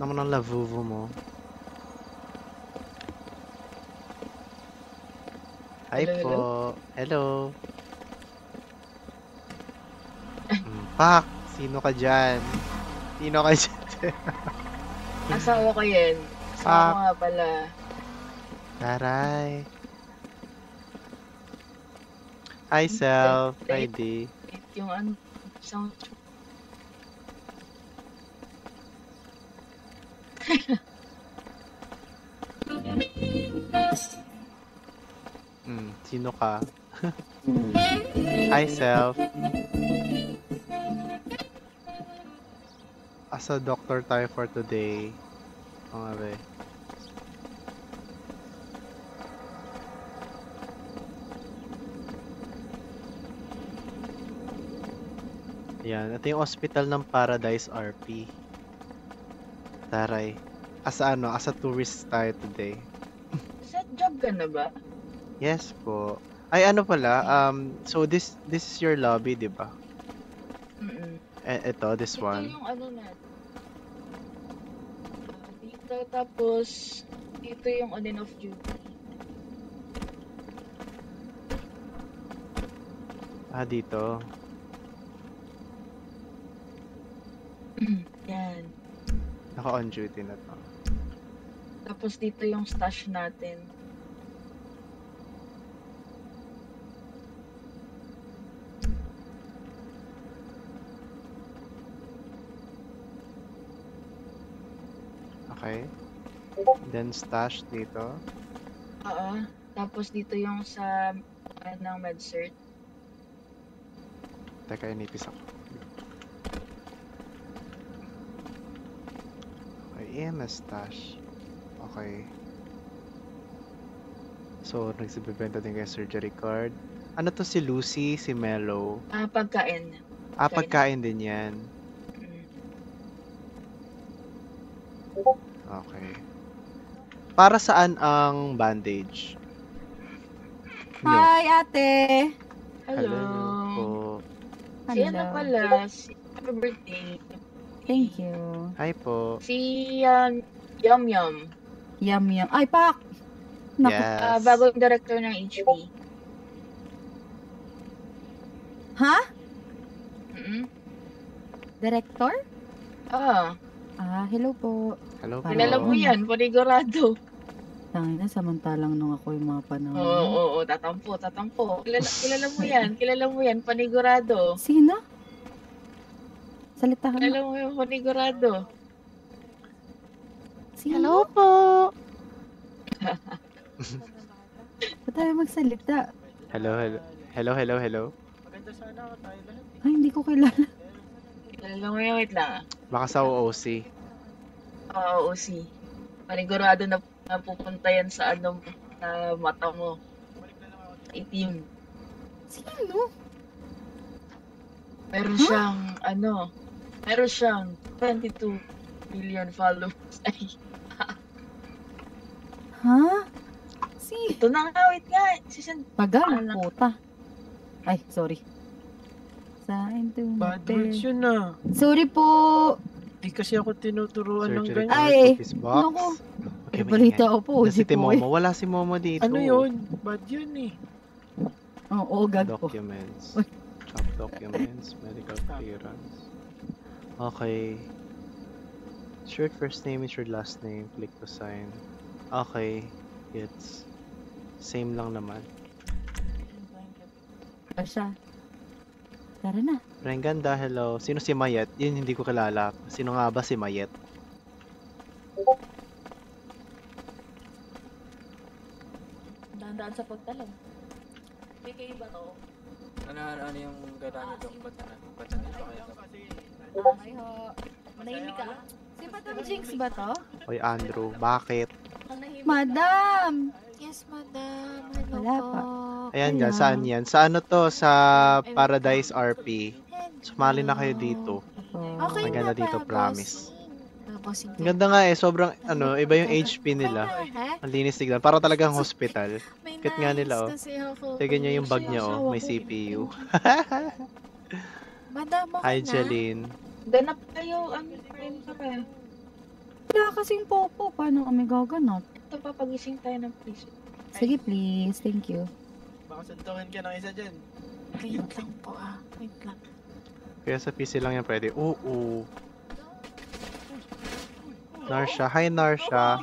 naman ang lavuvo mo. Hi Hello, hello? po. Hello. Pak, sino ka dyan? Sino ka dyan? Asawa ko yan. Asawa ko nga pala. Taray. Hi, Self. Hi, D. Yung ano, sound. Sino ka? Hi, Self. Asa doctor tayo for today. Mga be. Yan. Ito yung hospital ng Paradise RP. Taray. Asa tourist tayo today. Set job ka na ba? Yes po. Ay, ano pala, so this is your lobby, di ba? Ito, this one. Ito yung ano natin. Dito, tapos, dito yung on and off duty. Dito. Yan. Naka-on duty na to. Tapos dito yung stash natin. Okay. Then stash dito. Oo. Tapos dito yung sa ng med-cert. Teka, inipis ako. Okay, EMS stash. Okay. So, nagsibibenta din kayo surgery card. Ano to si Lucy, si Mello? Pagkain. Pagkain din yan. Okay. Para saan ang bandage? Hi, ate! Hello. Po. Si ano pala? Happy birthday. Thank you. Hi po. Si Yum Yum. Yum Yum. Ay, Pak! Naku. Yes. Bagong director ng HP. Ha? Director? Hello po. Hello po. Kilala mo yan, panigurado. Tangina, samantalang nung ako yung mga panahon. Oo, tatampo. Kilala mo yan, panigurado. Sino? Salita ka Kilala mo yung panigurado. Sino? Hello po. Ba't tayo magsalita? Hello. Maganda sana ako tayo lahat. Ay, hindi ko kilala. Kilala mo yan, wait lang. Baka sa OOC. Oo, si. Panigurado na pupunta yan sa sa mata mo. Itim. Sino? Meron siyang 22 million followers. Ay, Ha? ito na nga, wait nga. Pagal, puta. Ay, sorry. Bad words yun na. Sorry po. Di kasi ako tinuturuan ng Surgery ganyan. Ay, card, box. naku. Okay, Balita ko po. Si Momo. Wala si Momo dito. Ano yun? Bad yun eh. Oo, gag po. Documents. Shop documents. Medical clearance. Okay. Insure first name, insure last name. Click to sign. Okay. It's same lang naman. Siya. Tara na. Renganda, hello. Sino si Mayet? Yun hindi ko kilala. Sino nga ba si Mayet? Dahan-dahan sa pagtalag. May kayo ba to? Ano yung gano'n ito? Ba't nandito kayo ito? Ay ho. Manahimik ka. Si Madam Jinx ba to? Oy, Andrew. Bakit? Madam! Yes, madam. Hello Wala po. pa. Ayan dyan. Saan yan? Sa ano to? Sa Paradise RP. Sumali na kayo dito. Okay Maganda na dito, ba, promise. bossing? Ang ganda nga eh. Sobrang, iba yung HP nila. Ang linis tignan. Para talagang hospital. Kit nga nila, oh. Tignan nyo yung bag niya, oh. May CPU. Madam, Hi, okay na? Jeline. Ganap kayo, friend ka ba? Wala kasing popo. Paano kami gaganap? Ito, papagising tayo ng prison. Sige, please. Thank you. Baka suntukin ka ng isa dyan. Wait lang po ah. Wait lang. Kaya sa PC lang yan pwede. Oo. Narsha. Hi, Narsha.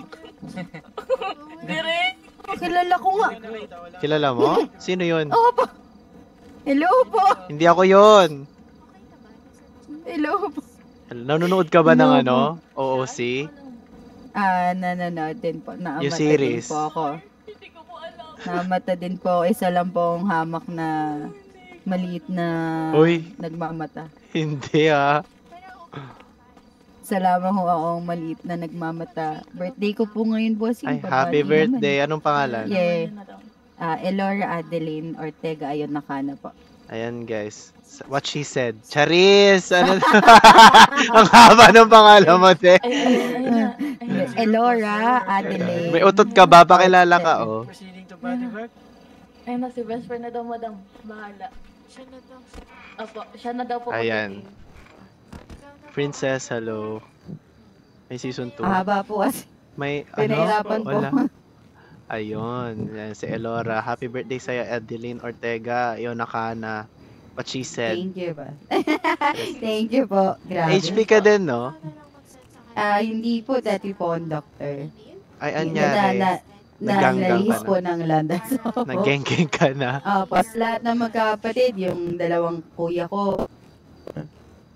Direk! Kilala ko nga. Kilala mo? Sino yun? Oo po. Hello po. Hindi ako yun. Hello po. Nanonood ka ba ng Hello ano? OOC? Nanonood din po. Naamata Yung din series. po ako. Hindi ko po alam. Namata din po. Isa lang pong hamak na maliit na Uy. nagmamata. Hindi ah. Salamat ho akong maliit na nagmamata. Birthday ko po ngayon, bossing. Ay, happy birthday. Anong pangalan? Yeah. Elora Adeline Ortega. Ayun, nakana po. Ayan guys. What she said. Charis! Ano? Ang haba ng pangalan mo, te. Elora Adeline. May utot ka ba? Pakilala ka, oh. Proceeding to body work. Ayun na, si best friend na daw, madam. Bahala. Siya na daw. Opo, siya na daw po. Ayan. Princess, hello. May season 2. Haba po kasi. May Pinahirapan po. Wala. Ayun. Yan, si Elora. Happy birthday sa'yo, Adeline Ortega. Yun, nakana. What she said. Thank you ba? Thank you po. Grabe. HP ka din, no? Hindi po dati po ang doctor. Ay, anyari. Naganggang Nalihis ka po na. ng landas. Nagengeng ka na. Pas lahat ng magkapatid, yung dalawang kuya ko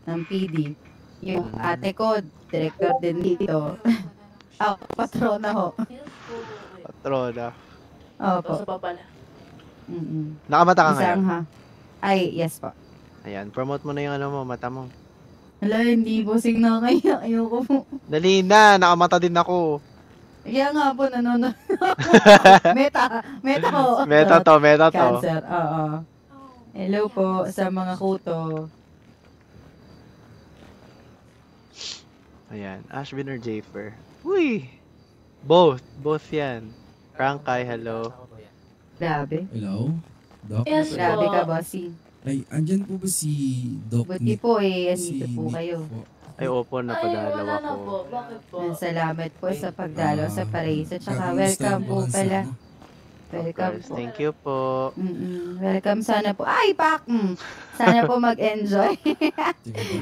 ng PD. Yung ate ko, director din dito. Ako, patrona ho. Patrona. Opo. Sa pala. Nakamata ka Isang ngayon? ha. Ay, yes po. Ayan, promote mo na yung ano mo, mata mo. Hala, hindi po na kaya. Ayoko po. Dali na, nakamata din ako. Kaya nga po, nanonood. Meta ho. Meta to. Cancer, oo. Hello po sa mga kuto. Ayan, Ashvin or Jafer? Uy! Both yan. Frankay, hello. Grabe. Hello? Doc? Yes, Grabe po. ka, bossy. Ay, andyan po ba si Doc Buti Nick? po Si andito po Nick kayo. po. Ay, opo, Ay, napadalaw wala na ako. po. Bakit po? Salamat po sa pagdalo sa Paraiso. Tsaka Kakamusta welcome po ang pala. sana? Welcome Guys, po. thank you po. Welcome sana po. Ay, Pak! Sana po mag-enjoy. Sige, Doc.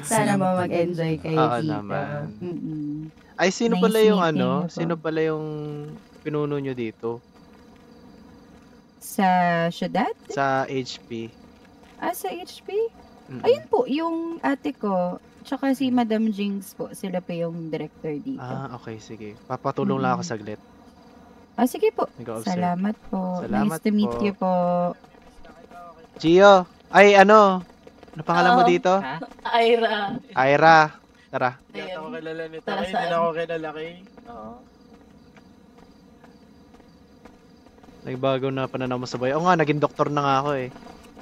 Sana po Salamat po. mag-enjoy kayo Oo dito. naman. Mm-mm. Ay, sino Nice pala yung meeting ano? you po. Sino pala yung pinuno nyo dito? Sa syudad? Sa HP? Sa HP? Mm-mm. Ayun po, yung ate ko, tsaka si Madam Jinx po, sila po yung director dito. Okay, sige. Papatulong lang ako saglit. Sige po. Nag-observe. Salamat po. Salamat Nice to meet po. you po. Gio! Ay, ano? Ano pangalan mo Oo. dito? Ha? Aira. Aira. Tara. Hindi ako Ayan. kilala nito. Para Hindi saan? na ako kilala kay. Oo. Nagbago na pananaw mo sa buhay. Oo nga, naging doktor na nga ako eh.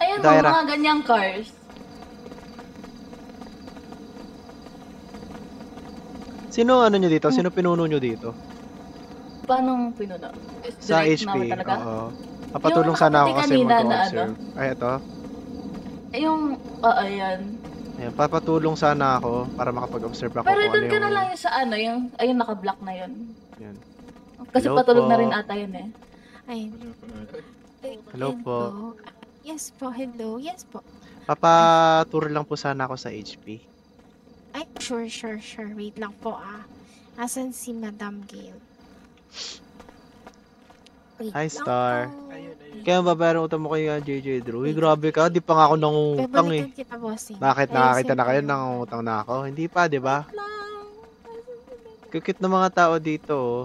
Ayan Ito, po, Aira. mga ganyang cars. Sino ano nyo dito? Sino pinuno nyo dito? Paano pinuno? Sa Direct HP. naman talaga? Oo. Papatulong Yung sana ako nakaputi kasi kanina na mag-observe. Ay, ito. Yung, ayan. Ayan, papatulong sana ako para makapag-observe ako Pero kung doon ano ka yung... na lang yung sa ano, yung, ayun, naka-block na yun. Yan. Kasi Hello patulog na po. rin ata yun eh. Ay. Hello po. Yes po, hello. Yes po. Papatour lang po sana ako sa HP. Ay, sure. Wait lang po ah. Asan si Madam Gail? Wait Hi, lang Star. po. Ayun, ayun. Kaya babayaran utang mo kay JJ Drew. Uy, grabe ka. Di pa nga ako nangungutang eh. Bebalikan kita, bossing. Bakit Ay, nakakita na siyempre. kayo nangungutang na ako? Hindi pa, di ba? Wait lang. Kukit na mga tao dito, oh.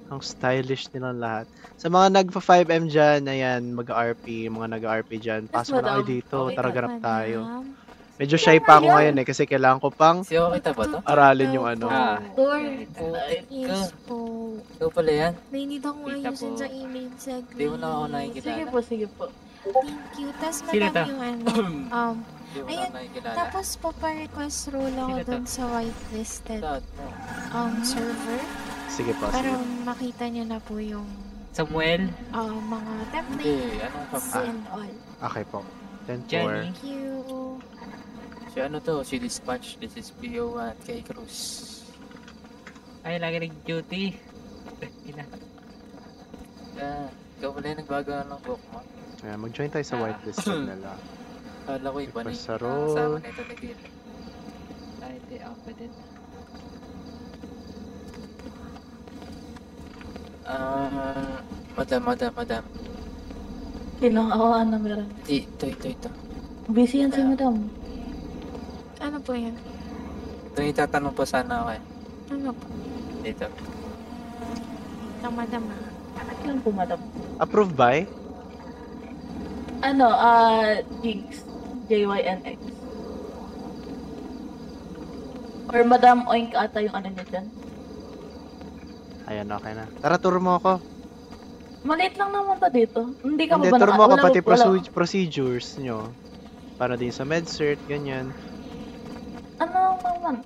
Ang stylish nilang lahat. Sa mga nagpa-5M dyan, ayan, mag-RP, mga nag-RP dyan, Yes, pasok na kayo madam. dito, Okay tara na. ganap tayo. Madam. Medyo shy pa ako Ayan. ngayon eh, kasi kailangan ko pang Si kita ba to? aralin yung ano. Ah. Tour. Yes po. Ikaw pala yan? May need akong Kita ayusin po. sa email sa Hindi mo na ako nakikilala. Sige po, sige po. Thank you. Tapos Sino madam to? yung ano. Hindi mo na Ayun, ako nakikilala. Tapos pa-request role ako Sino to? dun sa whitelisted Saan? server Sige po, para sige. makita nyo na po yung Samuel. mga Hindi, templates ano pa pa? and all. Okay po. 10-4. Jenny. Thank you. Si ano to? Si Dispatch. This is PO1 kay Cruz. Ay, lagi nag-duty. Ina. Ikaw pala yung nagbago ng book mo. Ayan, mag-join tayo sa whitelisted nila. Kala ko iba na Request sa yung role. kasama nito ni Gil. Ay, hindi ako pa din. Madam. Kinakawaan na meron. Ito. Busy yan si madam. Ano po yan? Ito yung tatanong po sana ako eh. Ano po? Dito. Tama-tama. Yan po, madam. Approved by? Ano, Jinx. JYNX. Or Madam Oink ata yung ano niya dyan. Ayan, okay na. Tara, turo mo ako. Maliit lang naman to dito. Hindi ka Hindi, ba turo mo ako wala- pati wala- procedures nyo. Para din sa med-cert, ganyan. Ano naman,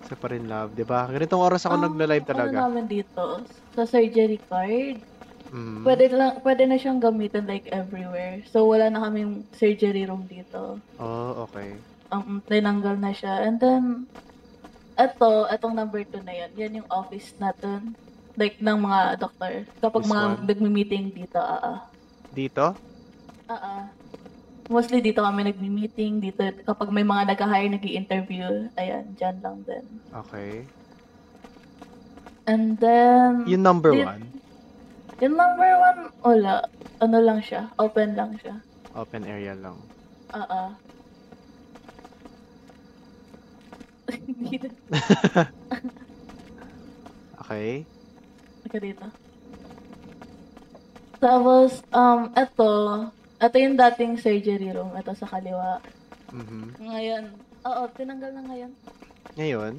Sa pa rin love, di ba? Ganitong oras ako nagla-live Ano talaga. namin dito, sa surgery card, Mhm. pwede na siyang gamitin like everywhere. So wala na kaming surgery room dito. Oh, okay. Tinanggal na siya. And then, etong number 2 na yan. Yan yung office natin. Like, ng mga doktor. Kapag This mga one? nagmi-meeting dito, Dito? Mostly dito kami nagmi-meeting. Dito, kapag may mga nag-hire, nag-i-interview. Ayan, dyan lang din. Okay. And then, Yung number Di- 1, yung number 1, wala. Ano lang siya. Open lang siya. open area lang. Hindi na. Okay. Ika dito. Tapos, ito yung dating surgery room. Ito sa kaliwa. Mhm. Ngayon, tinanggal na ngayon. Ngayon,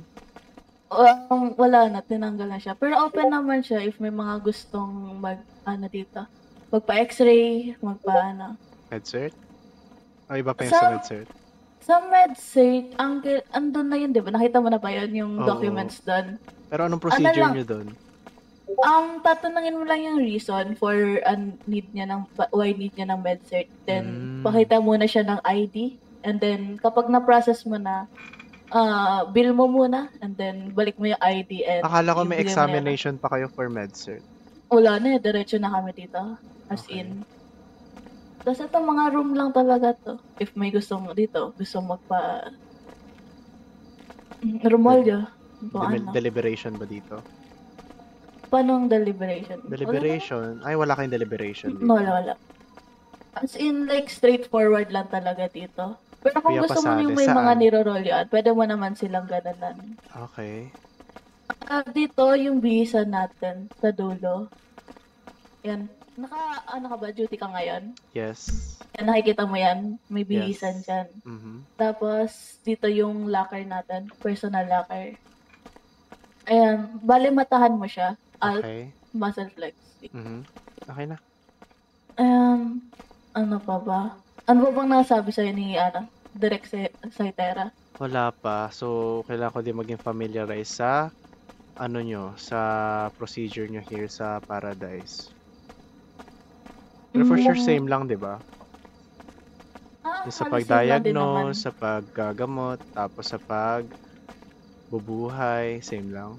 Wala na, tinanggal na siya. Pero open naman siya if may mga gustong dito. Magpa-x-ray, med-cert? O, iba pa yung sa Sa- med-cert? Sa MedSafe, andun na yun, di ba? Nakita mo na ba yun, yung Oo. documents doon? Pero anong procedure lang? nyo doon? Tatanungin mo lang yung reason for why need niya ng MedCert. Then, pakita muna siya ng ID. And then, kapag na-process mo na, bill mo muna. And then, balik mo yung ID. And Akala ko yung may bill mo examination pa kayo for med-cert. Wala na, diretso na kami dito. As Okay. in. Tapos ito, mga room lang talaga to. If may gusto magpa... Romolyo. Deliberation ba dito? Paano ang deliberation? Deliberation? Ay, wala kayong deliberation dito. Wala. As in, like, straightforward lang talaga dito. Pero kung Kuya gusto mo Pasade, yung may saan? mga nirorolyoan, pwede mo naman silang gananan. Okay. Dito, yung visa natin sa dulo. Yan. Ano ka ba? Duty ka ngayon? Yes. Yan, nakikita mo yan. May Yes. bihisan dyan. Mhm. Tapos, dito yung locker natin. Personal locker. Ayan. Bale, matahan mo siya. Alt, Okay. muscle flex. Mhm. Okay na. Ayan. Ano pa ba? Ano ba bang nasabi sa'yo ni, Direk Saitera? Wala pa. So, kailangan ko din maging familiarize sa sa procedure nyo here sa Paradise. Pero for sure, same lang, di ba? Yung sa halos yun lang din naman. pag-diagnose, sa paggagamot, tapos sa pag-bubuhay, same lang.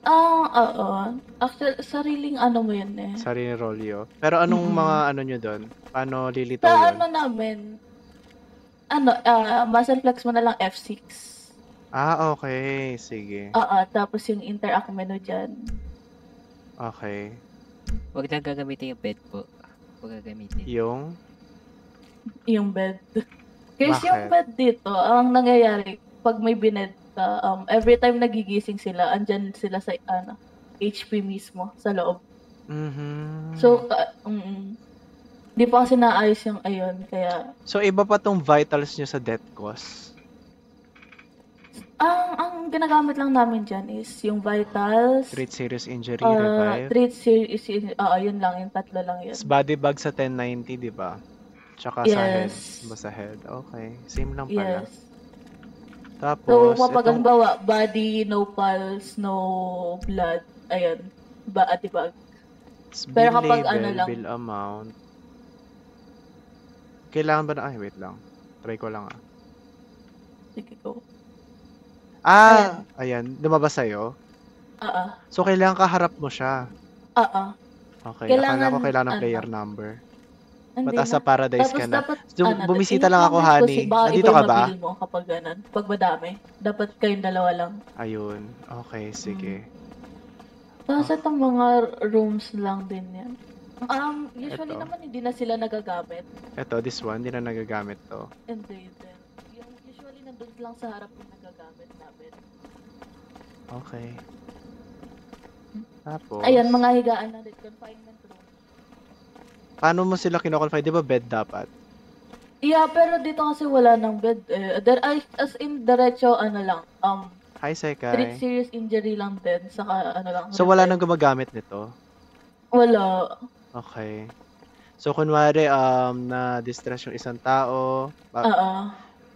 Oo. Actually, sariling ano mo yun eh. Sarili rolyo. Pero anong mga nyo doon? Paano lilitaw Sa yun? namin, muscle flex mo na lang F6. Ah, okay. Sige. Tapos yung interact menu dyan. Okay. Huwag lang gagamitin yung bed po. Huwag gagamitin. Yung bed. Kasi Bakit? yung bed dito, ang nangyayari, pag may bined ka, every time nagigising sila, andyan sila sa, HP mismo, sa loob. Mhm. So, di pa kasi naayos yung ayun, kaya, So, iba pa tong vitals nyo sa death cause? ang ginagamit lang namin dyan is yung vitals, Treat serious injury, revive. treat series, yun lang, yung tatlo lang yun. Tapos body bag sa 1090, di ba? Tsaka sa head. Yes. Ba sa head? Okay. Same lang pala. Yes. Tapos, So, kapag itong halimbawa, body, no pulse, no blood, ayun, bag. bill pero kapag label, ano lang- bill amount. Kailangan ba na? Ay, wait lang. Try ko lang Sige, go. Ayan. Lumabas sa'yo? Oo. So, kailangan kaharap mo siya. Oo. Okay, akala ko kailangan ng ano, player number. hindi Ba't asa na. paradise Tapos ka na? dapat, Bumisita yung lang ako, numbers ko, honey. baka iba Nandito yung ka ba? mabil mo kapag ganun. Pag madami. Dapat kayong dalawa lang. Ayun. Okay, sige. Tapos itong mga rooms lang din yan. Usually Eto. naman hindi na sila nagagamit. Ito, this one, hindi na nagagamit to. Hindi din. Yung usually nandun lang sa harap yung nagagamit namin. Okay. Tapos, Ayan, mga higaan na rin. Confinement room. paano mo sila kinoconfine? Di ba bed dapat? Yeah, pero dito kasi wala ng bed. As in, diretso, ano lang. Hi, Treat Sekay. serious injury lang din. Saka, ano lang. So, wala repair. nang gumagamit nito? Wala. Okay. So, kunwari, na-distress yung isang tao. Oo.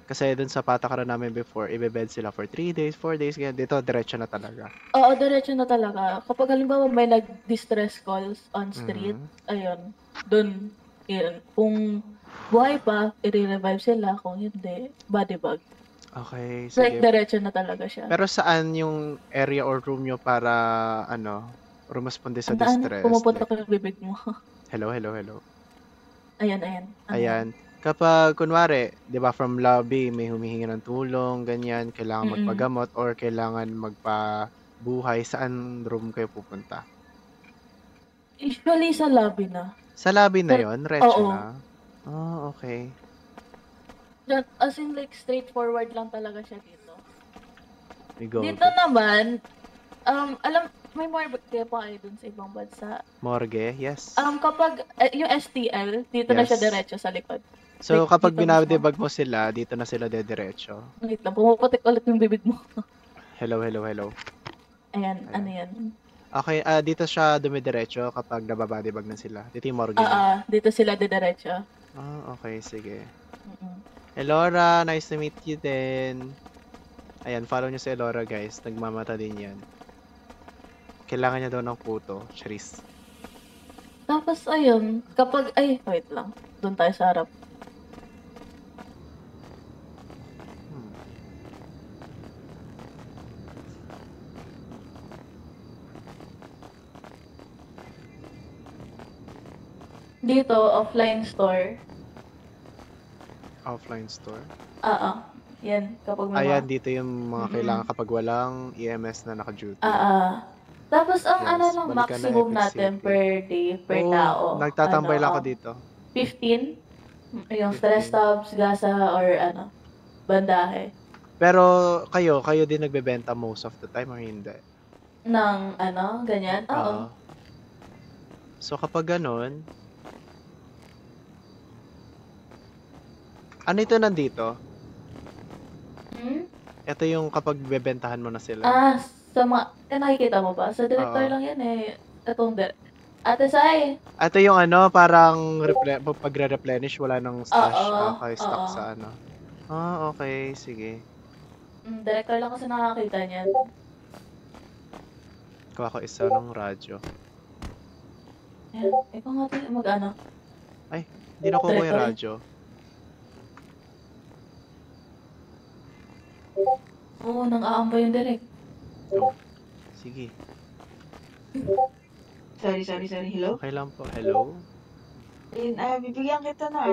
Kasi dun sa patakaran namin before, ibe-bed sila for 3 days, 4 days, ganyan. Dito, diretso na talaga. Oo, diretso na talaga. Kapag halimbawa may nag-distress calls on street, ayun, dun, yun. Kung buhay pa, i-revive sila. Kung hindi, body bag. Okay, Like, sige. diretso na talaga siya. Pero saan yung area or room nyo para, rumasponde sa distress? Pumupunta ko yung bibig mo. Hello. Ayan. Ayan. Kapag, kunwari, di ba, from lobby, may humihingi ng tulong, ganyan, kailangan Mm-mm. magpagamot or kailangan magpabuhay, saan room kayo pupunta? Usually sa lobby na. Sa lobby na Sa- yon, retso oo. na? Oh, okay. As in, like, straightforward lang talaga siya dito. We go. Dito naman, may more kaya pa kayo dun sa ibang bansa. Morgue, yes. Kapag, yung STL, dito na siya Yes. diretso sa likod. So, like, kapag dito binabdebug mo sila, dito na sila dediretso. Wait lang, pumuputik ulit yung bibig mo. Hello. Ayan, ano yan. Okay, dito siya dumidiretso kapag nababadebug na sila. Dito yung morgue na. Dito sila diretso. Okay, sige. Mm-mm. Elora, nice to meet you din. Ayan, follow nyo si Elora, guys. Nagmamata din yan. Kailangan niya daw ng puto. Charis. Tapos, ayun, wait lang. Doon tayo sa harap. Dito, offline store. Offline store. Yan, kapag may Ayan, mga... dito yung mga kailangan kapag walang EMS na naka-duty. Tapos, ang Yes, ano lang, balik ka na, maximum Epic natin City. per day, per Oo, tao. nagtatambay lang ako dito. 15? Yung stress 15. stops, gasa, or bandahe. Pero kayo din nagbebenta most of the time or hindi? Ng ganyan? Oo. So kapag ganun, ano ito nandito? Ito yung kapag bebentahan mo na sila. Sa mga, nakikita mo ba? Sa director Oo. lang yan Itong Ate Sai! Ito yung parang pagre-replenish, wala nang stash. Oo, Okay, stock oo. sa okay, sige. Director lang kasi nakakita niyan. Kuha ko isa ng radyo. Ayan, ikaw nga tayo mag-ano. Hindi na kuha yung Director. radyo. Oo, nang aambay yung direct. Sige. Sorry. Hello? Okay lang po. Hello? Ayun, bibigyan kita na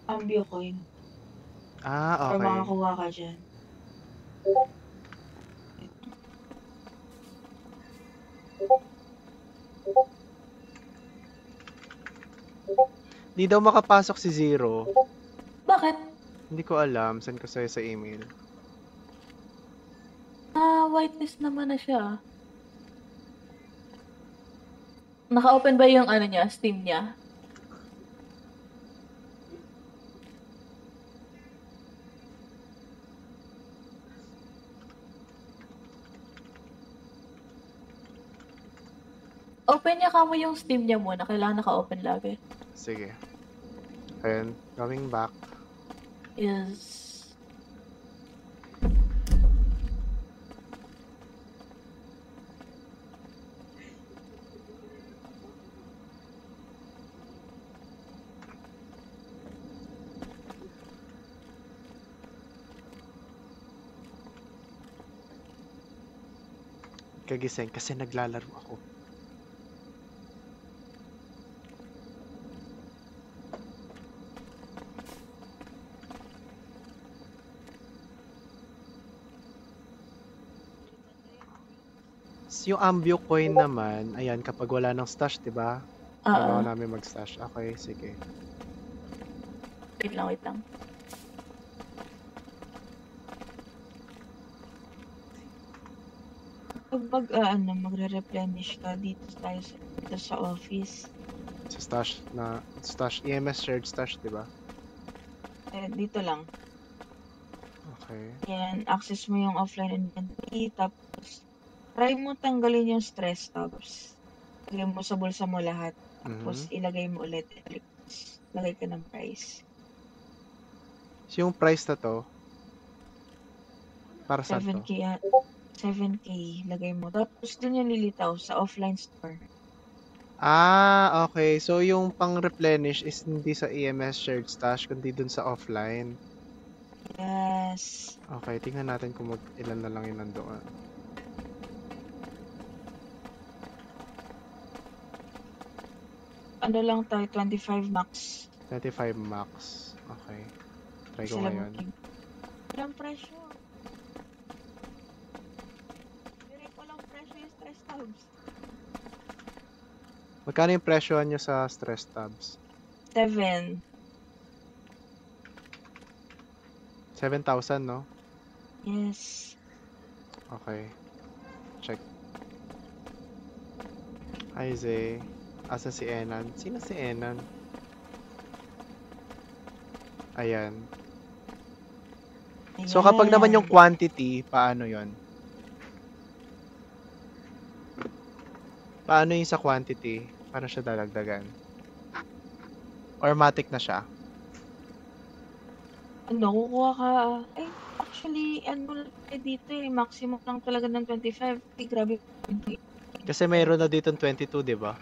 Ambio coin. Para Okay. makakuha ka dyan. Di daw makapasok si Zero. Bakit? Hindi ko alam. Send ko sa'yo sa email. Whitelist naman na siya. Naka-open ba yung niya, Steam niya? Open niya kamo yung Steam niya muna. Kailangan naka-open lagi. Sige. Ayun. Going back. Is... ka gising? Kasi naglalaro ako. Yung Ambio coin naman, ayan, kapag wala ng stash, di ba? Kailangan namin mag-stash. Okay, sige. Wait lang. Kapag magre-replenish ka dito tayo sa office. Sa stash, EMS shared stash, di ba? Dito lang. Okay. Yan, access mo yung offline inventory, tapos try mo tanggalin yung stress tabs. Lagay mo sa bulsa mo lahat. Tapos ilagay mo ulit. Lagay ka ng price. So yung price na to, para saan to? 7K. 7K. Lagay mo. Tapos dun yung lilitaw sa offline store. Ah, okay. So yung pang-replenish is hindi sa EMS shared stash, kundi dun sa offline. Yes. Okay, tingnan natin kung ilan na lang yun nandoon. Ano lang tayo, 25 max. 25 max. Okay. Try ko Sila ngayon. Walang presyo. Walang presyo yung stress tabs. Magkano yung presyo nyo sa stress tabs? 7. 7,000, no? Yes. Okay. Check. Hi, Zay. Asa si Enan? Sino si Enan? Ayan. So, kapag naman yung quantity, paano yon? Paano yung sa quantity? Paano siya dadagdagan? Or matic na siya? Kukuha ka. Actually, dito maximum lang talaga ng 25. Grabe. Kasi mayroon na dito 22, di ba?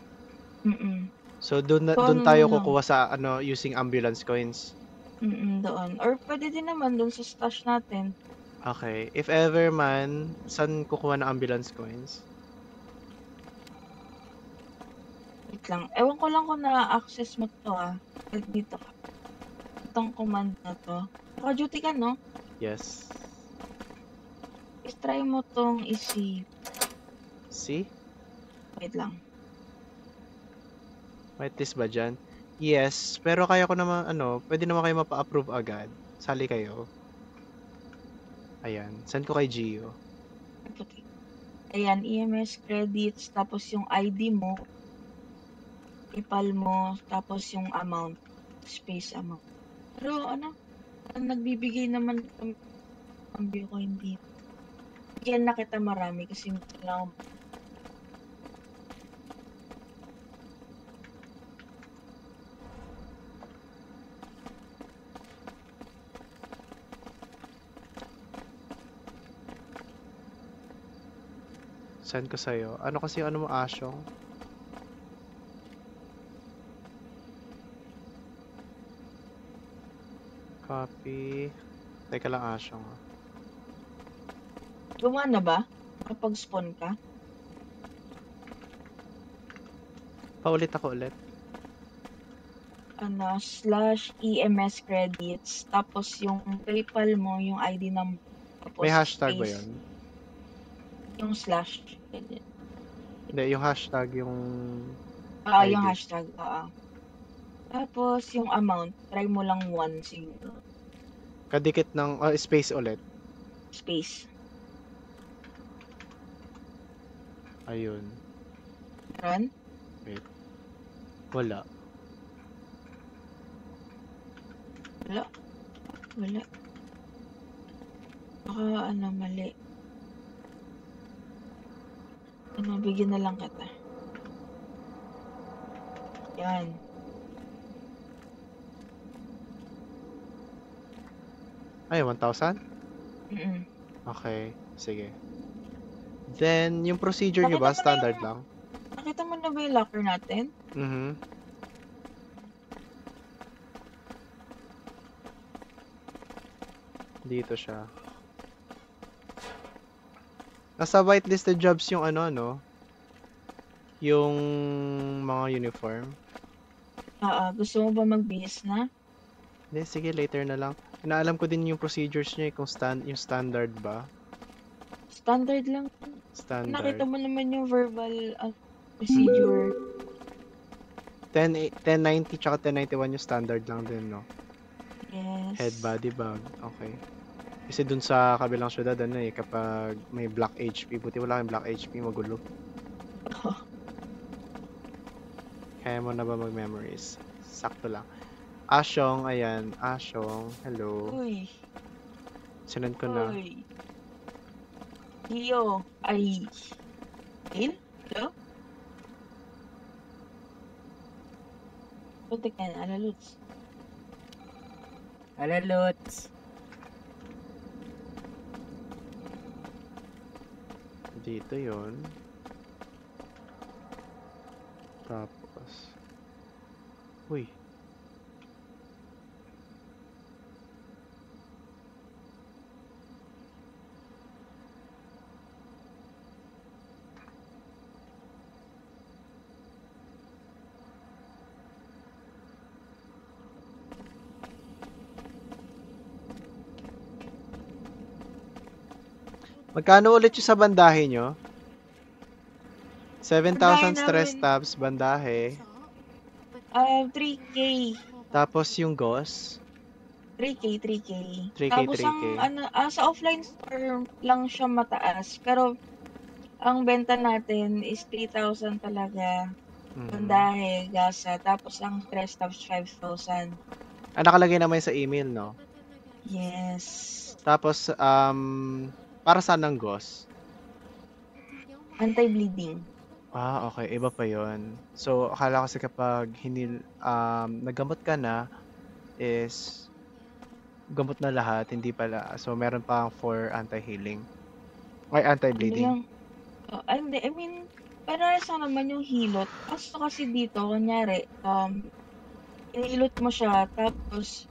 So, doon tayo kukuha sa, using ambulance coins. Doon. Or pwede din naman doon sa stash natin. Okay. If ever man, saan kukuha ng ambulance coins? Wait lang. Ewan ko lang kung na-access mo to Dito ka. Itong command na to. Naka-duty ka, no? Yes. Try mo tong isi. See? Wait lang. May test ba dyan? Yes. Pero kaya ko naman, pwede naman kayo mapa-approve agad. Sali kayo. Ayan. Send ko kay Gio. Ayan, EMS credits, tapos yung ID mo, PayPal mo, tapos yung amount, space amount. Pero nagbibigay naman ang bill ko hindi. Bigyan na kita marami kasi lang. Send ko sa'yo. Ano kasi yung mo, Asyong? Copy. Teka lang, Asyong. Gumana ba? Kapag spawn ka? Paulit ako ulit. /EMS credits, tapos yung PayPal mo, yung ID number. May hashtag ba yun? Yung slash. Hindi, yung hashtag, yung ID. yung hashtag, Tapos, yung amount, try mo lang 1 siguro. Kadikit ng space ulit. Space. Ayun. Run? Wait. Wala. Wala. Baka mali. Bigyan na lang kita. Yan. Ay, 1,000? Okay, sige. Then, yung procedure nyo ba, standard lang? Nakita mo na ba yung locker natin? Dito siya. Nasa whitelisted jobs yung ano, no? Yung mga uniform. Gusto mo ba magbihis na? Hindi, sige, later na lang. Inaalam ko din yung procedures niya, kung yung standard ba? Standard lang. Standard. Nakita mo naman yung verbal procedure. 1090 tsaka 1091 yung standard lang din, no? Yes. Head, body bag. Okay. Kasi dun sa kabilang syudad, ano eh, kapag may black HP, buti wala kang black HP, magulo. Kaya mo na ba mag-memories? Sakto lang. Asyong, ayan. Asyong, hello. Uy. Sinend ko na. Uy. Iyo. Ay. In? Hello? Putik na yan, alaluts. Alalots. Dito yon. Tapos. Uy. Magkano ulit yung sa bandahe nyo? 7,000 stress namin. tabs, bandahe. 3K. Tapos yung gauze. 3K. 3K, Tapos 3K. sa offline store lang siya mataas. Pero, ang benta natin is 3,000 talaga. Bandahe, gasa. Tapos, ang stress tabs 5,000. Nakalagay naman sa email, no? Yes. Tapos, para saan ang gauze? Anti-bleeding. Okay. Iba pa yon. So, akala kasi kapag nagamot ka na, is gamot na lahat, hindi pala. So, meron pang for anti-healing. Ay, anti-bleeding. Hindi. I mean, parehas lang naman yung hilot. Kasi dito, kunyari, inihilot mo siya, tapos,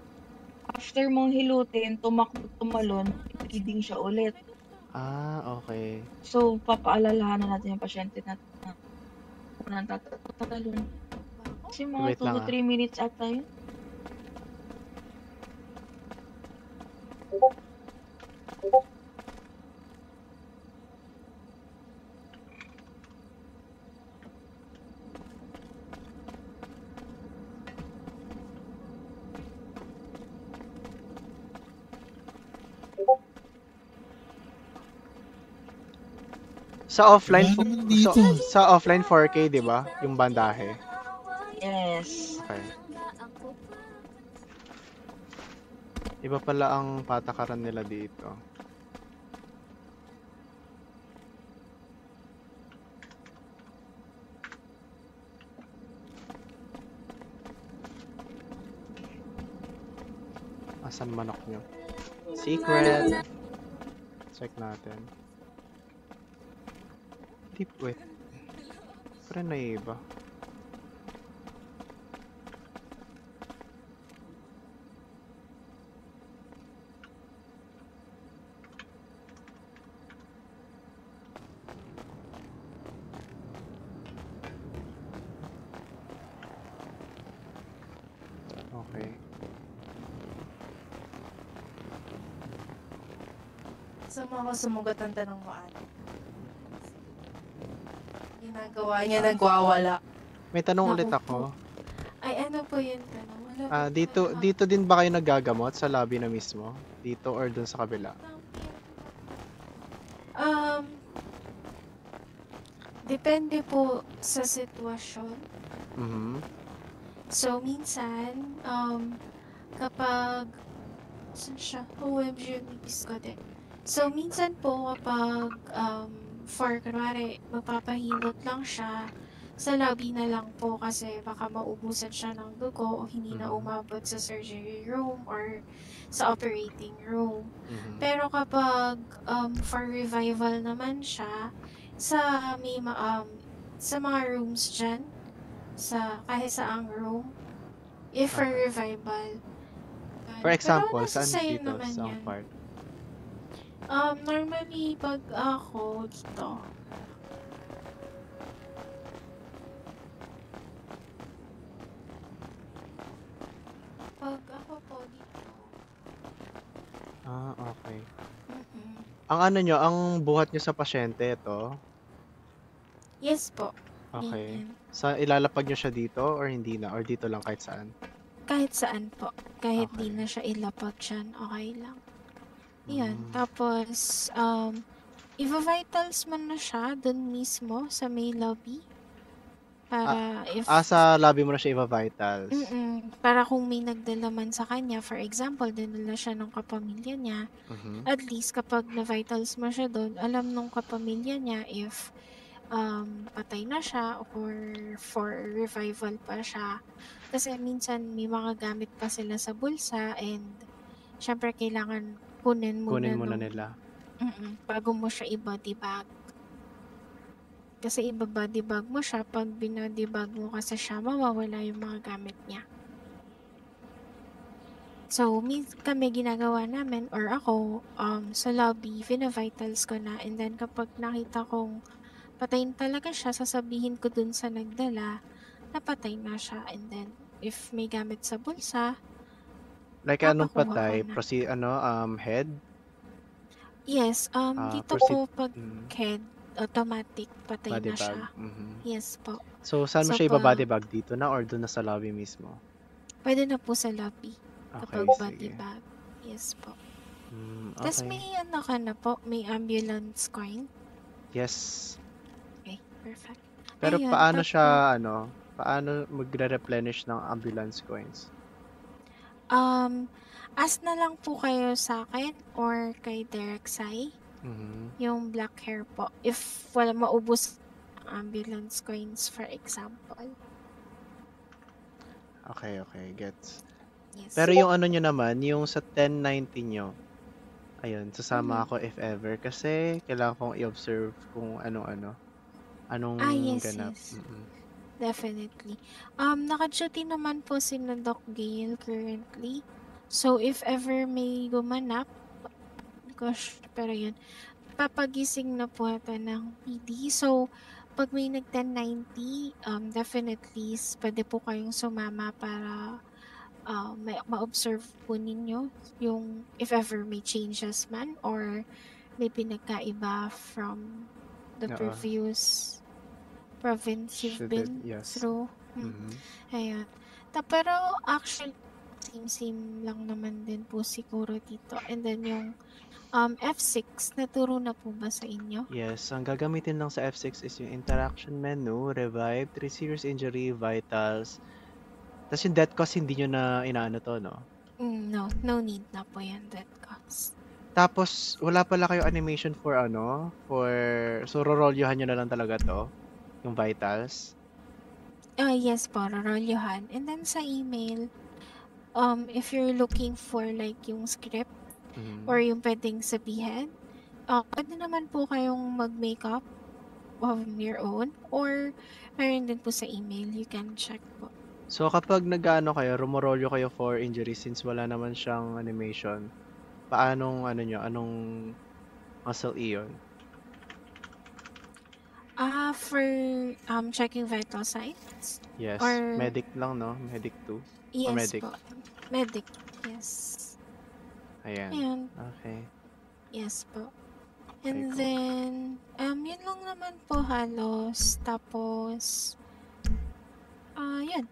after mong hilutin, tumalon, bleeding siya ulit. Okay. So, papaalalahanan natin yung pasyente natin na unang tatalon. Kasi mga Wait 2 lang, to 3 minutes ata yun. Sa offline, Wala naman dito. sa offline 4K, di ba? Yung bandahe. Yes. Okay. Iba pala ang patakaran nila dito. Asan manok nyo? Secret! Check natin. Deep wait. Parang naiba. Okay. Sa mga sumugot ang tanong mo, ate. Ginagawa niya, nagwawala. May tanong Naku ulit po. ako. Ay, ano po yun tanong? Wala po Dito din ba kayo nagagamot sa lobby na mismo? Dito or dun sa kabila? Depende po sa sitwasyon. Mhm. So, minsan, kapag, saan siya? OMG, yung nipis ko din. So, minsan po kapag, for kunwari, magpapahilot lang siya, sa lobby na lang po kasi baka maubusan siya ng dugo o hindi na umabot sa surgery room or sa operating room. Pero kapag for revival naman siya, sa may sa mga rooms dyan, sa kahit saang room, if for revival. For example, pero nasa saan sa'yo dito? naman Saan yan. part? Normally, pag ako dito, pag ako po dito, Okay. mm Ang ano nyo, ang buhat nyo sa pasyente, ito? yes po, Okay. ganyan. Ilalapag nyo siya dito or hindi na? Or dito lang kahit saan? Kahit saan po, kahit di Okay. na siya ilapag dyan, okay lang. Yan, Mm. tapos, i-vitals mo na siya dun mismo sa may lobby. Para if, Sa lobby mo na siya iba-vitals. para kung may nagdala man sa kanya, for example, dinala siya ng kapamilya niya, Mhm. at least kapag na-vitals mo siya doon, alam nung kapamilya niya if patay na siya or for revival pa siya. Kasi minsan may mga gamit pa sila sa bulsa and syempre kailangan kunin Kunin muna muna nila. bago mo siya i-body bag. Kasi iba-body bag mo siya, pag binody bag mo kasi siya, mawawala yung mga gamit niya. So, kami ginagawa namin, or ako, sa lobby, vina-vitals ko na, and then kapag nakita kong patayin talaga siya, sasabihin ko dun sa nagdala, napatay na siya, and then, if may gamit sa bulsa, Like anong papakuha patay? ko na. Head? Yes, dito Proceed. po pag head, automatic patay Body na bag. siya. Yes po. So, saan mo So, siya iba-body bag? Dito na or doon na sa lobby mismo? Pwede na po sa lobby. Okay, Kapag body sige. bag. Yes po. Tapos Okay. may ano ka na po, may ambulance coin. Yes. Okay, perfect. Pero Ayun, paano tapos, siya, paano magre-replenish ng ambulance coins? ask na lang po kayo sa akin or kay Derek Sai, Mhm. yung black hair po. If wala maubos ang ambulance coins, for example. Okay, gets. Yes. Pero yung ano nyo naman, yung sa 1090 nyo, ayun, sasama ako if ever. Kasi kailangan kong i-observe kung anong yes, ganap. yes. Definitely. Naka-duty naman po si na Doc Gail currently. So, if ever may gumanap, gosh, pero yun, papagising na po ata ng PD. So, pag may nag-1090, definitely, pwede po kayong sumama para ma-observe po ninyo yung if ever may changes man or may pinagkaiba from the Oo. previous province you've been Yes. through. Ayun. Pero actually, same lang naman din po siguro dito. And then yung F6, naturo na po ba sa inyo? Yes, ang gagamitin lang sa F6 is yung interaction menu, revive, 3 serious injury, vitals. Tapos yung death cost, hindi nyo na inaano to, no? No need na po yan, death cost. Tapos, wala pala kayo animation for so rorolyohan nyo na lang talaga to, yung vitals. Yes po, rorolyohan. And then sa email, if you're looking for like yung script or yung pwedeng sabihin, pwede naman po kayong mag-makeup of your own or meron din po sa email, you can check po. So kapag rumorolyo kayo for injury since wala naman siyang animation, anong muscle iyon? For checking vital signs? Yes, Or medic lang, no? Medic 2? yes medic? po. Medic, yes. Ayan. Okay. Yes po. Okay, And cool. then, yun lang naman po halos. Tapos, yun.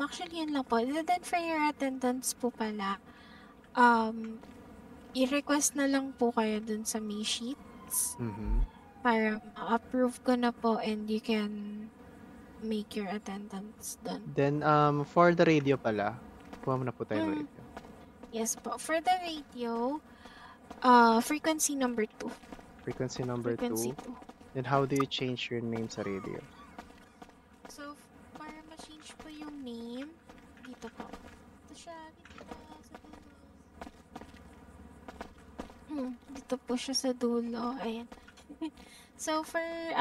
Actually, yun lang po. And then, for your attendance po pala, i-request na lang po kayo dun sa may sheets para ma-approve ko na po and you can make your attendance dun. Then, for the radio pala, kuha mo na po tayo ng radio. Yes po. For the radio, frequency number 2. Frequency number 2. Frequency 2. Then, how do you change your name sa radio? So, para ma-change po yung name, dito po. Ito siya, dito po sa dulo. Dito po siya sa dulo. Ayan. So, para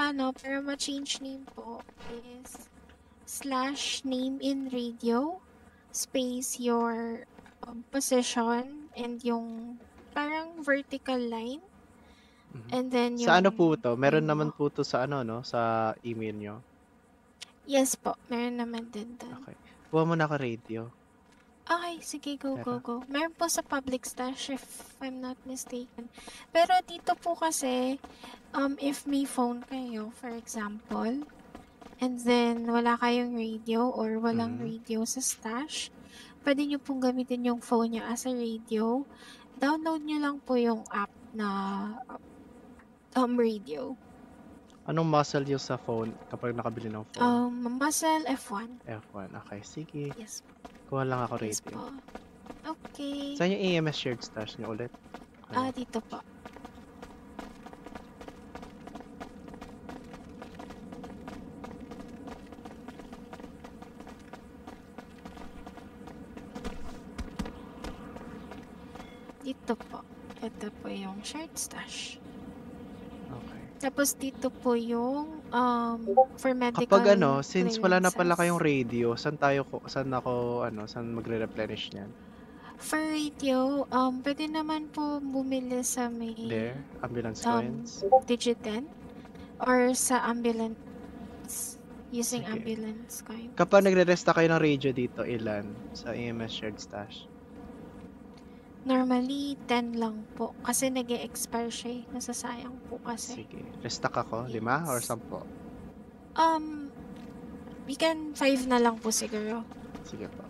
ma-change name po is /name in radio space your position and yung parang vertical line Mhm. And then yung... Sa ano po to? Meron memo. naman po to sa ano, no? Sa email nyo. Yes po, meron naman din doon. Okay. Kuha mo na ka radio. Okay, sige, go, Tara. go, go. Meron po sa public stash if I'm not mistaken. Pero dito po kasi, if may phone kayo, for example, and then wala kayong radio or walang radio sa stash, pwede nyo pong gamitin yung phone nyo as a radio. Download nyo lang po yung app na radio. Anong muscle yung sa phone kapag nakabili ng phone? Muscle F1. F1. Okay, sige. Yes po. Kuha lang ako Yes radio. po. Okay. Saan yung EMS shared stash nyo ulit? Dito po. Dito po. Ito po yung shared stash. Okay. Tapos dito po yung for medical Kapag ano, since wala na pala kayong clearances. radio, saan magre-replenish niyan? For radio, pwede naman po bumili sa may There? Ambulance coins? Digiten or sa ambulance using Sige. ambulance coin. Kapag nagre-resta kayo ng radio dito, ilan sa EMS shared stash? Normally 10 lang po kasi nag-e-expire siya, nasasayang po kasi. Sige. Restock ako, 5 or 10? We can 5 na lang po siguro. Sige po.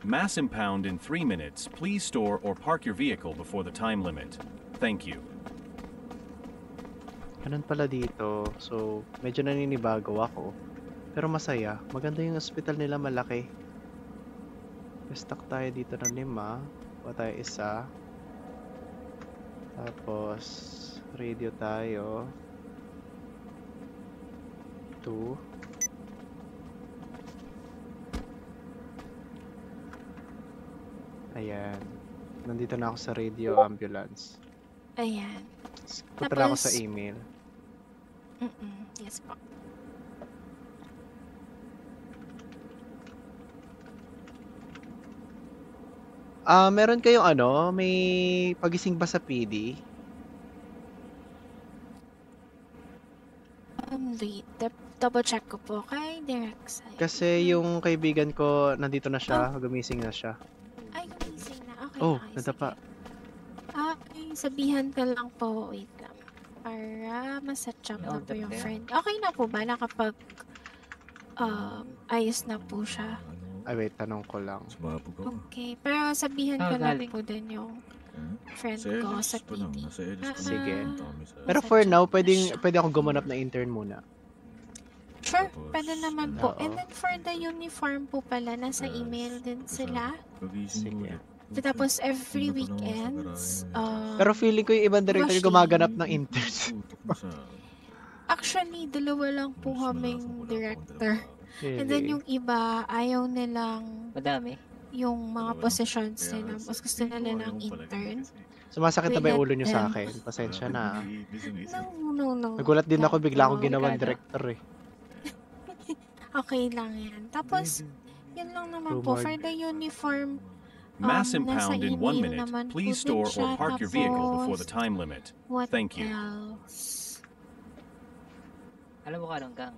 Mass impound in 3 minutes. Please store or park your vehicle before the time limit. Thank you. Ganun pala dito. So, medyo naninibago ako. Pero masaya. Maganda yung hospital nila, malaki. Restock tayo dito ng 5. Kuha tayo 1. Tapos, radio tayo. 2. Ayan. Nandito na ako sa radio ambulance. Ayan. Punta na ako sa Tapos- email. Yes po. Meron kayong ano, may pagising ba sa PD? Wait. Double check ko po kay direct side. Kasi yung kaibigan ko, nandito na siya, gumising na siya. Ay, gumising na. Okay, Oh, okay, nadapa. sige. Okay, sabihan ka lang po. Wait lang. Para masatchap na po yung friend. Okay na po ba nakapag ayos na po siya? Ay, wait, tanong ko lang. Okay, pero sabihan ko lang galing. po din yung friend ko sa PD. Sige. Pero for now, pwede akong gumanap na intern muna. Sure, pwede naman po. Oo. And then for the uniform po pala, nasa email din sila. Sige. Tapos every weekends, Pero feeling ko yung ibang director yung gumaganap ng interns. actually, dalawa lang po kaming director. And then Really? yung iba, ayaw nilang Madami. yung mga positions nila. Mas gusto nila ng intern. Sumasakit na ba yung ulo nyo sa Them. akin? Pasensya na. No. Nagulat din ako, bigla akong Oo. ginawang director eh. Okay lang yan. Tapos, yun lang naman po. Rumor. For the uniform, Mass nasa impound in 1 email minute. naman po Please din store siya. or park your vehicle before the Tapos, time limit. what Thank you. else? Alam mo ka nung gang.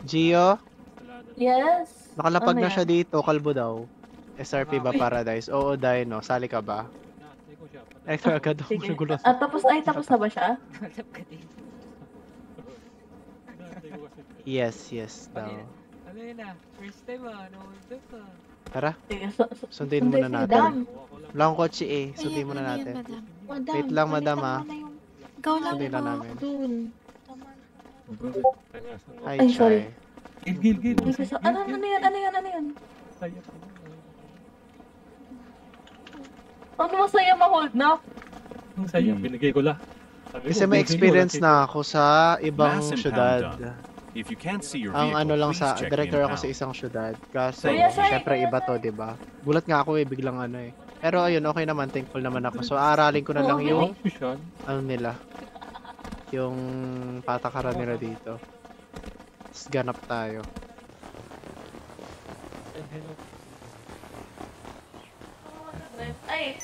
Gio, Yes. nakalapag Ano na yan? siya dito, kalbo daw. SRP ba Paradise? Oo, Dino. Sali ka ba? Ay, agad ako Sige. nagulat. Tapos na ba siya? Alam ka din. Yes daw. Ano yun ah? First time ah, no-hold up ah. Tara, Sige, sundin muna Madam. natin. Wala akong kotse eh. Sundin Ayan, muna ano yan, natin. madam? Madam, Wait lang, madam, palitan ah. mo na yung Go lang Sundin lang po. namin. dun. Hi, Ay, sorry. Chai. Ano yan? Ano masaya ma-hold na? Ang saya, binigay ko lang. Kasi may experience na ako sa ibang Mass impound syudad. done. If you can't see your Ang vehicle, ano lang please sa check the director ako sa impound. isang syudad. Kaso, Kuya Sai, syempre Kuya iba to, Sai. 'di ba? Gulat nga ako eh, biglang ano eh. Pero ayun, okay naman. Thankful naman ako. So, aaralin ko na lang Okay. yung, Official. ano nila, yung patakaran nila dito. Tapos ganap tayo. Ay,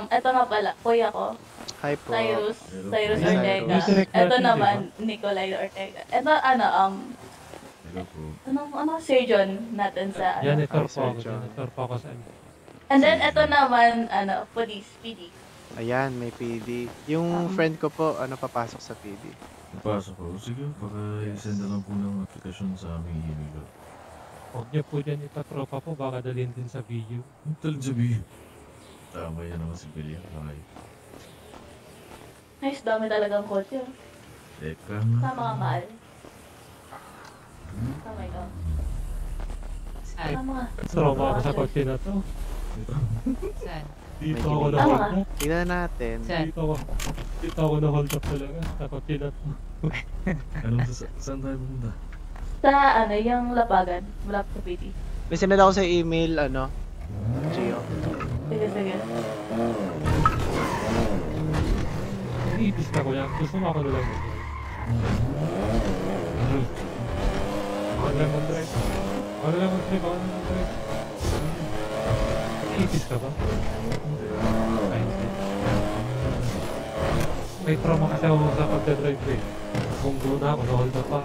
eto nga pala, kuya ko. Hi po. Cyrus Hi, Ortega. Cyrus. Eto naman, Nicolay Ortega. Eto, ano, surgeon natin sa, Janitor Hi, po ako. Sir John. Janitor po ako sa And then, eto naman, police, PD. Ayan, may PD. Yung friend ko po, papasok sa PD. Napasok ko. Sige, paka-send na lang po ng aplikasyon sa aming email. Huwag niyo po dyan ipatropa po, baka dalhin din sa video. Ang talag sabihin. Tama yan naman si Billy. Okay. Nice, dami talagang kotse. Teka. Tama ka, mahal. Tama ikaw. Tama ka. Trauma ako sa kotse na to. Saan? Dito May ako kilig. na hold Tama. up. Tingnan natin. Saan? Dito ako na hold up talaga sa kotse na to. Saan tayo pumunta? Sa, yung labagan, mula sa PD. May sinad ako sa email, Gio. Sige. Iibis ka ko yan. Gusto mo ako na lang. Ako na lang mag-drive. Iibis ka ba? Ay, hindi. May trauma kasi ako sa pagdadrive eh. Kung doon ako, na-hold up pa.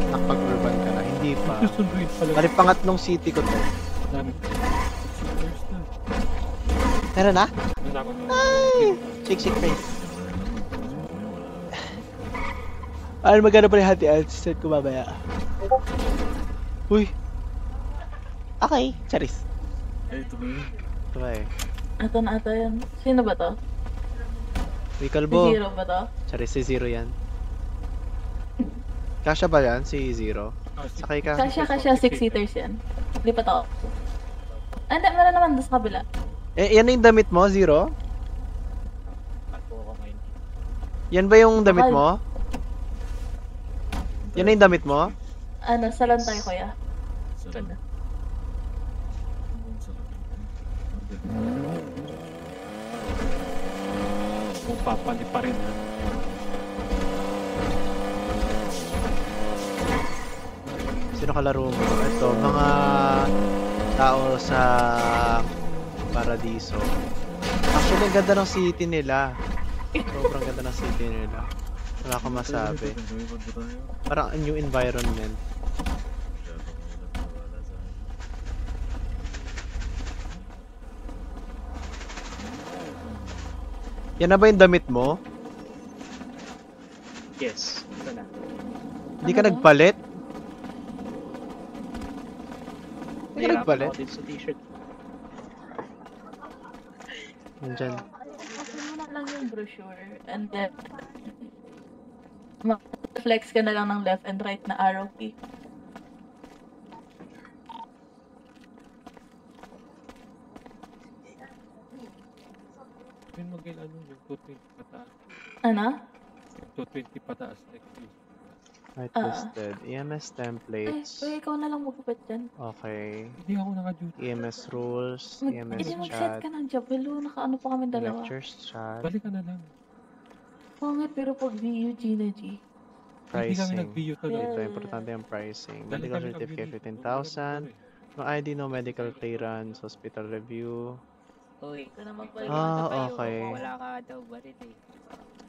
Nakapag-urban ka na. Hindi pa. Susunduin pala. Bali, pangatlong city ko to. Dami. Meron na? Nanakot na. Ay! Shake face. Ano magkano pa rin hati at set ko babaya? Uy! Okay, charis. Ito ba yun? Ito ba eh. Ito na ata yan. Sino ba to? Uy, Si kalbo. Zero ba to? Charis, si Zero yan. Kasha ba yan? Si Zero? Sakay ka. Kasya, 6-seaters yan. Hindi pa to. Hindi, meron naman doon sa kabila. Eh, yan na yung damit mo, Zero? Yan ba yung damit mo? Yan na yung damit mo? Salon tayo, kuya. Saan? Kung papali pa rin ha. Sino kalaro mo? Ito, mga tao sa Paradiso. Actually, ang ganda ng city nila. Sobrang ganda ng city nila. Wala akong masabi. Parang a new environment. Yan na ba yung damit mo? Yes, ito na. Hindi ka nagpalit? Hindi ka Nahirapan nagpalit? ako din sa t-shirt. Nandyan. Open mo na lang yung brochure and then flex ka na lang ng left and right na arrow key. Yun mag-ilan yung 220 pataas. Ano? 220 pataas next week. Whitelisted. EMS Ay, templates. ikaw na lang magpapit dyan. Okay. Hindi ako naka-duty. EMS rules. EMS Hindi mag-set chat. ka ng job. Hello, naka-ano pa kami dalawa. Lectures chat. Balik ka na lang. Oo nga, pero pag VU, Gina G. Hindi kami Pricing. nag-VU tuloy. Ito, importante yung pricing. Balik Medical kami certificate, nag-VU. 15,000. No ID, no medical clearance, hospital review. Uy, Ito na magpapit. Okay. Wala ka daw, balit eh.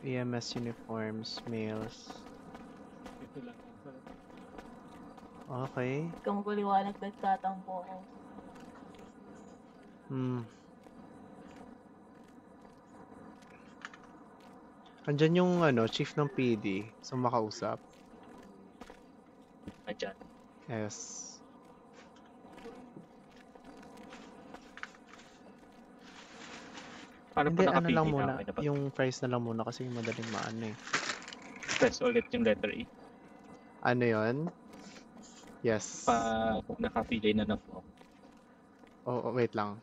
EMS uniforms, mails. Ito lang. Okay. Ikaw magpaliwanag, nagtatampo ako. Andyan yung chief ng PD. So makausap. Andyan. Yes. Paano po Hindi, naka-PD lang na? muna. Okay na ba? Yung price na lang muna kasi madaling maano eh. Press ulit yung letter E. Ano yon? Yes. Pa naka-PJ na po. Oh, wait lang.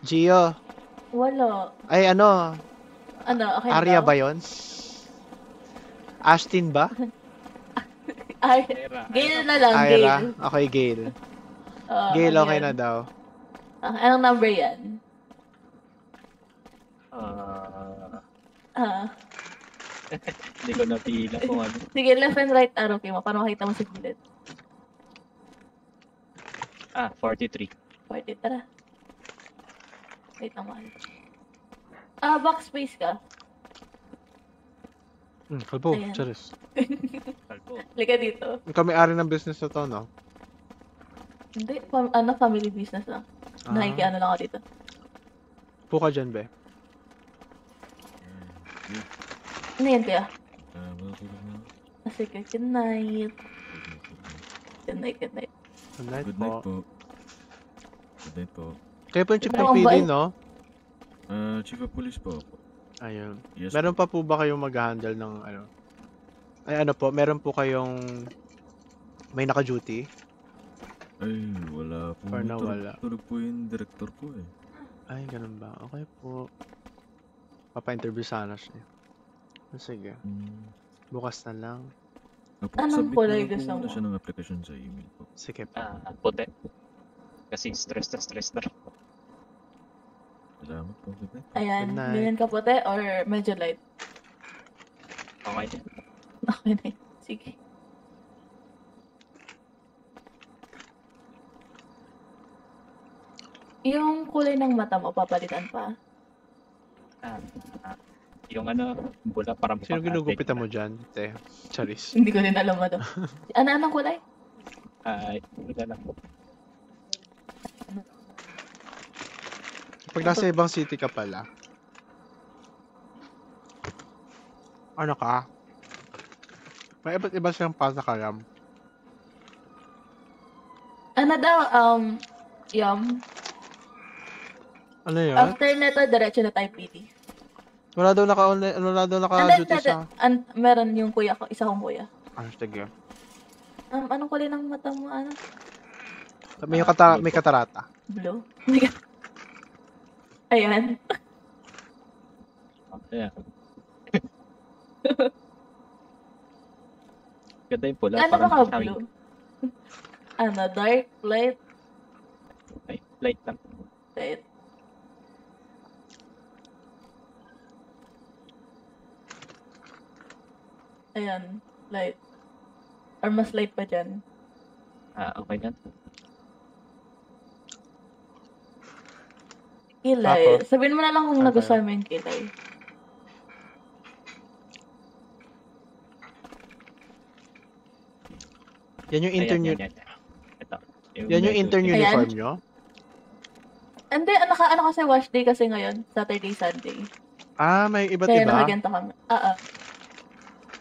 Gio. Wala. Ay, ano? Ano, okay na Arya daw? ba yon? Ashtin ba? Ay, Gail na lang, Ira? Gail. Okay, Gail. Gail, ano okay yan? na daw. Anong number yan? Hindi ko napila kung ano. Sige, left and right arrow kay mo para makita mo sa gilid. 43. 40, tara. Wait naman. Backspace ka. Kalbo, Ayan. charis. Kalbo. Lika dito. Ikaw may-ari ng business na to, no? Hindi, family business lang. Nakikiano lang ako dito. Puka dyan, be. Ano yan, kuya? Matulog na. Sige, good night. Good night, good night. Good night Good po. night po. Good night po. Kayo po yung chief Pero ng PD, bait. no? Chief of Police po ako. Ayun. Yes Meron po. pa po ba kayong mag-handle ng ano? Ay, ano po, meron po kayong may naka-duty? Ay, wala po. Or nawala? Tulog po yung director ko eh. Ay, ganun ba? Okay po. Papa-interview sana siya. Sige. Bukas na lang. Anong Submit kulay na lang po gusto muna mo? siya ng application sa email po. Sige po. Puti. Kasi stress na. Salamat po. Good night. Ayan, Good night. ganyan ka puti or medyo light? Okay. Okay na yun. Sige. Yung kulay ng mata mo, papalitan pa. Yung ano, bula para Sino ginugupitan mo dyan, te? Charis. Hindi ko din alam ano. Anong kulay? Wala lang. Pag nasa ibang city ka pala, ano ka? May iba't iba siyang pasakalam. Ano daw, yum. Ano yun? After neto, diretso na tayo PD. Wala daw naka-duty sa... Meron yung kuya ko, isa kong kuya. Sige. Anong kulay ng mata mo, ano? May katarata. Blue? Ayan. Ayan. Ganda yung pula. Ano ba parang ka blue? Ano, dark, light? Light lang. Light. Ayan, light. Or mas light pa dyan. Okay na. Kilay. Tapos? Sabihin mo na lang kung Ano nagustuhan mo yung kilay. Yan yung intern Ayan. Ito. Yan yung intern Ayan. uniform nyo? Hindi, ano kasi wash day kasi ngayon. Saturday, Sunday. May iba't Kaya iba? nakaganto kami.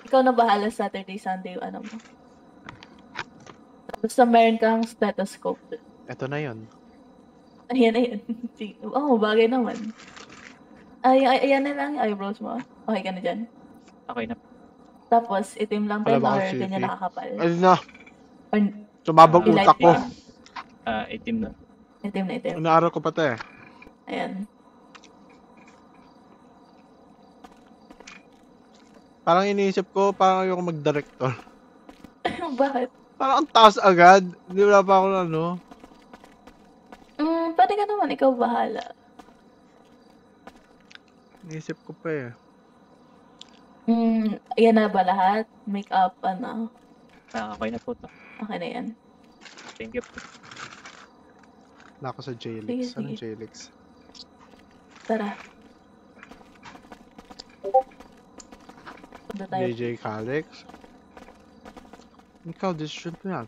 Ikaw na bahala Saturday, Sunday, ano mo. Basta meron kang stethoscope. Ito na yun. Ayan. Bagay naman. Ayan na lang yung eyebrows mo. Okay ka na dyan? Okay na. Tapos, itim lang din Wala ba or akong ganyan city? nakakapal? Ayun na. Or, Tumabag Light utak ko. din. Itim na. itim na itim. Inaaral ko pa to eh. Ayan. Parang iniisip ko, parang ayoko mag-director. Bakit? Parang ang taas agad. Hindi wala pa ako na ano. Pwede ka naman, ikaw bahala. Iniisip ko pa eh. Yan na ba lahat? Make-up, ano? Okay na po to. Okay na yan. Thank you po. Na ako sa JLix. Sige, Anong sige. JLix? Tara. Punta tayo. JJ Calix. Ikaw, decision mo yan.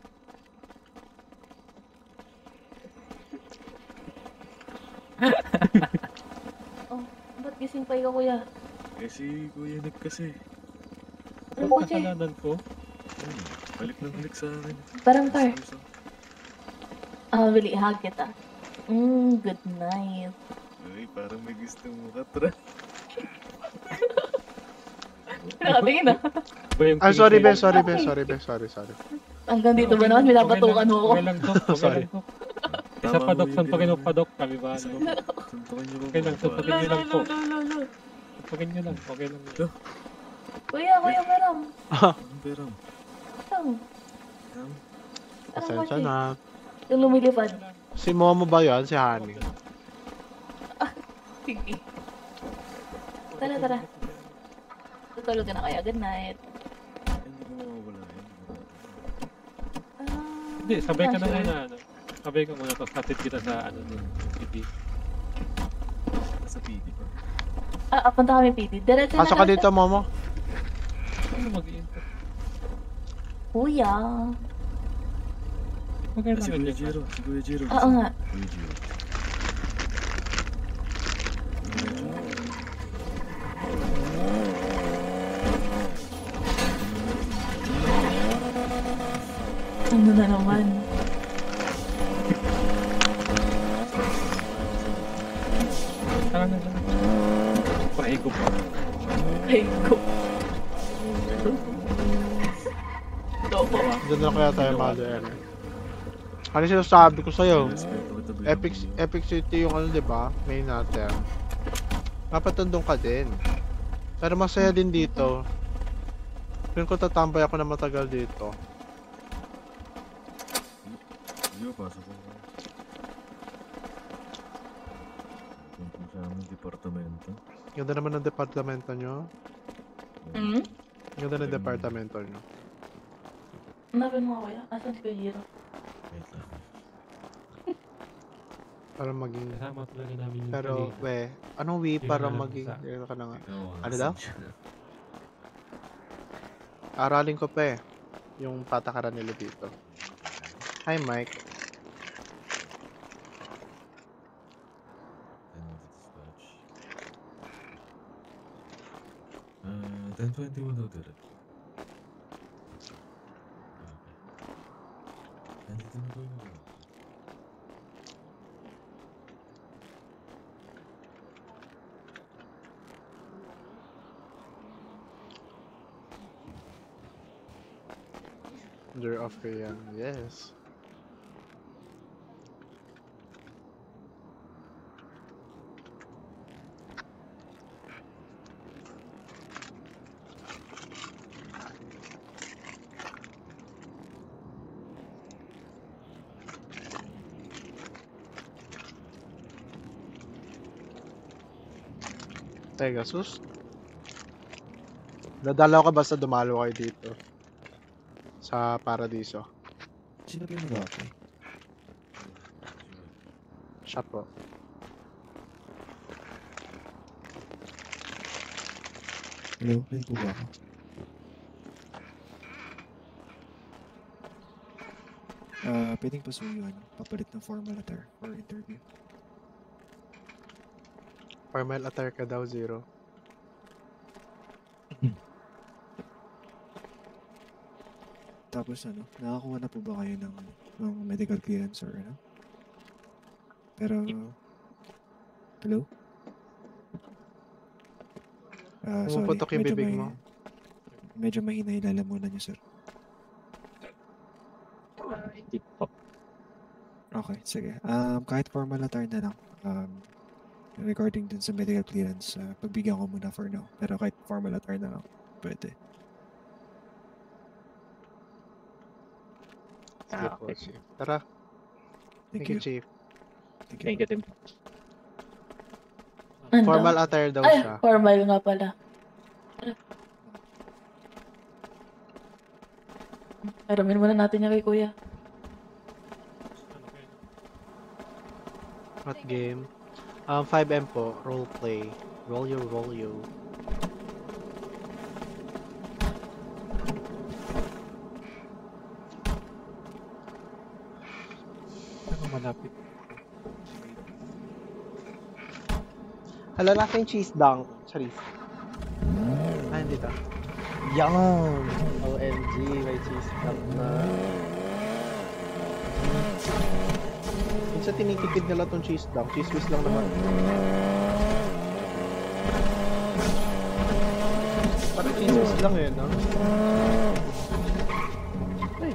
Ba't gising pa ikaw, kuya? Si Kuya Nick kasi. Ano po, Che? Kasalanan ko. Balik na balik sa akin. Parang par. Bili, hug kita. Good night. Uy, parang may gusto mo katra. Nakatingin na. Sorry, be. Sorry. Hanggang dito ba naman? Binabatukan mo ako. Okay lang, Dok. Okay Sorry. lang, Dok. Isa pa, Dok. Suntukin mo pa, Dok. Kami ba? Suntukin niyo Okay lang, suntukin niyo lang po. Lolo. Suntukin niyo lang. Okay lang. Kuya, meron. Pero, Pasensya na. Yung lumilipad. Si Momo ba yan? Si Honey? Sige. Tara. Tutulog ka na kaya. Good night. Hindi, sabay ka na ngayon na ano. Sabay ka muna, tapos hatid kita sa ano dun, PD. Sa PD pa? Punta kami PD. Diretso na. Pasok ka dito, Momo. Ano mag-i-enter? Kuya. Magkano Si naman Kuya yun? Jiro. Si Kuya Jiro. Oo nga. Kuya Jiro. Ano na naman? Saka na lang. Pahigop pa. Pahigop. Doon na kaya tayo Mother Ellen. Ano sinasabi ko sa'yo? Epic City yung ano, diba? Main natin. Mapatundong ka din. Pero masaya din dito. Feeling ko tatambay ako na matagal dito. Sige, pasok ko. Tungkol sa aming departamento. Ganda naman ng departamento nyo. Ganda ng departamento nyo. Hanapin mo kuya. Asan si Kuya Jiro? Wait lang. Para maging... Kasama talaga namin yung Pero, kanina. we, anong we para Yung maging... sa- Ano ka na nga? Ikaw, Ano daw? Aralin ko pa eh. Yung patakaran nila dito. Hi, Mike. Dispatch. 10:21 daw direct. Okay. Nandito na kayo ba? They're off yan. Yes. Pegasus? Dadalaw ka basta dumalo kayo dito. Sa Paradiso. Sino kayo nag-apply? Siya po. Hello, pwede po ba ako? Pwedeng pasuyuan, papalit ng formal letter for interview. Formal attire ka daw, Zero. Tapos ano, nakakuha na po ba kayo ng medical clearance or ano? Pero, hello? Sorry, Pumuputok yung bibig mo. medyo mahina yung lalamunan niyo, sir. Hindi po. Okay, sige. Kahit formal attire na lang. Regarding dun sa medical clearance, pagbigyan ko muna for now. Pero kahit formal attire na lang, pwede. Sige po, Chief. Tara. Thank you, Chief. Thank you, Tim. Ano? Formal attire daw Ay, siya. formal nga pala. Paramin muna natin niya kay Kuya. What game? 5M po. Role play. Roll you, roll you. Ano malapit? Hala, nasa yung cheese dunk. Charis. Ah, hindi to. Yum! OMG, may cheese dunk na. Minsan tinitipid nila tong cheese dunk. Cheese whiz lang naman. Parang cheese whiz lang eh, no? Ay.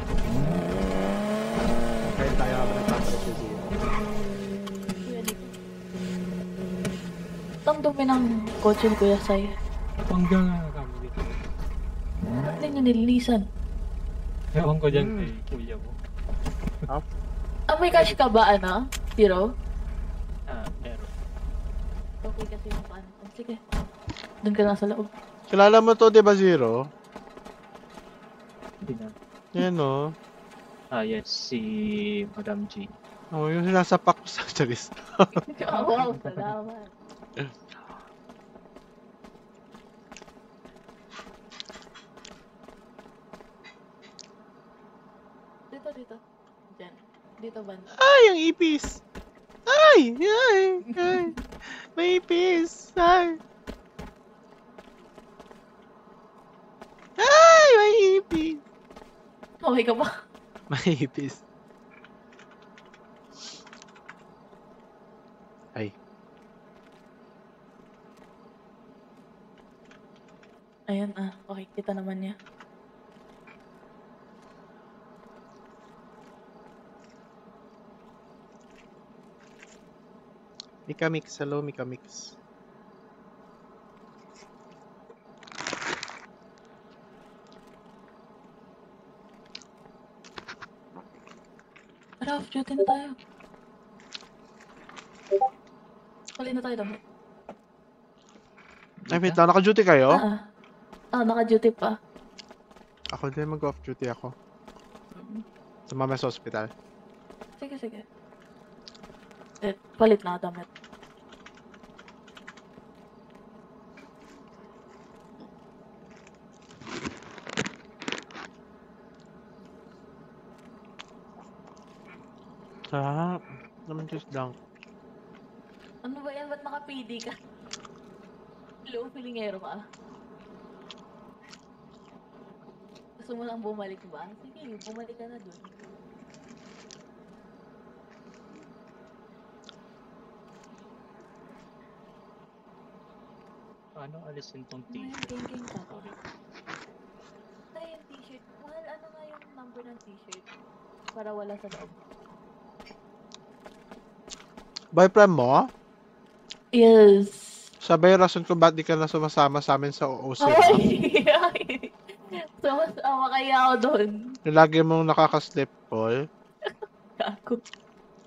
Kaya tayo habang nagpapalit si Zia. Ang dumi ng kotse ni Kuya Sai. Pangga nga kami dito. Hindi niya nililisan. Ewan ko dyan kay kuya mo. May cash ka ba, Zero? Pero. Okay kasi yung paano. Sige. Doon ka na sa loob. Kilala mo to, di ba, Zero? Hindi na. Yan, no? Yes, si Madam G. Yung sinasapak ko sa Charis. Wow, salamat. Dito. Diyan. Dito banda. Ay, ang ipis! Ay! May ipis! Ay! May ipis! Okay ka ba? May ipis. Ay. Ayun, okay. Kita naman niya. Mika Mix. Hello, Mika Mix. Tara, off-duty na tayo. Huli na tayo damit. Ay, wait lang. Naka-duty kayo? Naka-duty pa. Ako din, mag-off-duty ako. Sumama sa hospital. Sige. Palit na damit. Sarap. Naman just dunk. Ano ba yan? Ba't naka-PD ka? Hello, pilingero ka? Gusto mo lang bumalik ba? Sige, bumalik ka na dun. Paano alisin tong Mahal, t-shirt? gang ka. Yung t-shirt. Mahal, ano nga yung number ng t-shirt? Para wala sa loob. Boyfriend mo? Yes. Sabay rason kung ba't di ka na sumasama sa amin sa OC. Sumasama kaya ako doon. Yung lagi mong nakaka-slip call.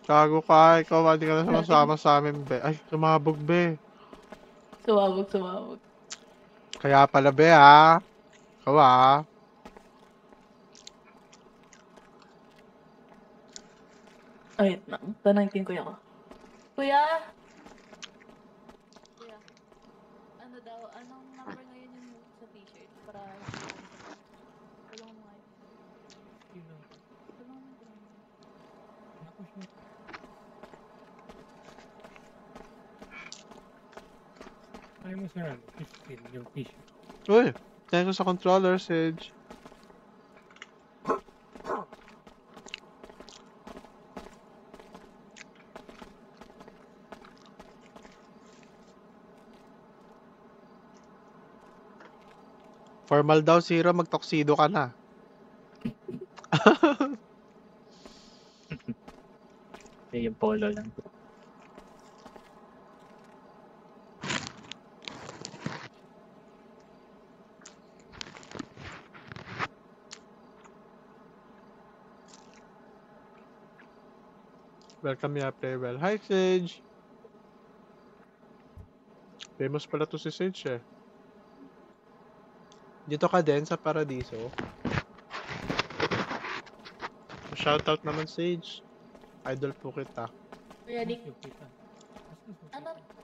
Kago ka. Ikaw ba't di ka na sumasama sa amin, be? Ay, sumabog, be. Sumabog. Kaya pala, be, ha? Ikaw, ha? Wait lang. Tanangkin ko ko. Kuya, ano daw, anong number ngayon yung sa t-shirt? Para tulungan mo nga yun. Tulungan mo. Ay mo sir, 15 yung t-shirt. Uy, tayo ko sa controller, Sage. Formal daw, Zero. Mag-tuxedo ka na. Yung polo lang. Welcome, ya, play well. Hi, Sage. Famous pala to si Sage, eh. Dito ka din sa Paradiso. Shoutout naman, Sage. Idol po kita. Kuya Nick,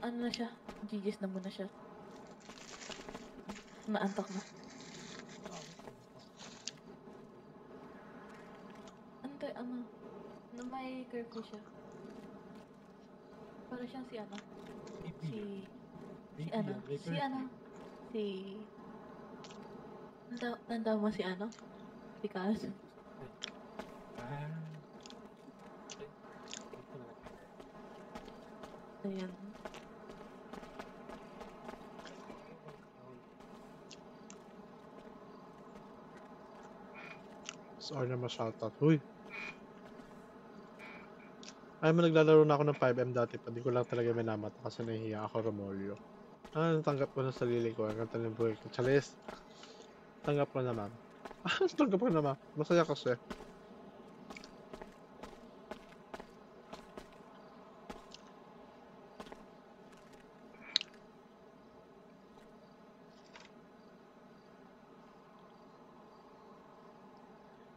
ano na siya? GG's na muna siya. Naantok na. Na may curfew siya. Para siyang si Tanda mo si Si Kaz. Ayan. Sorry na ma-shoutout. Uy! Ay, naglalaro na ako ng 5M dati pa. Di ko lang talaga minamata kasi nahihiya ako, Romolyo. Natanggap ko na sarili ko. Ang ganda ng buhay ko. Chalis. Tanggap ko naman. Tanggap ko naman. Masaya kasi.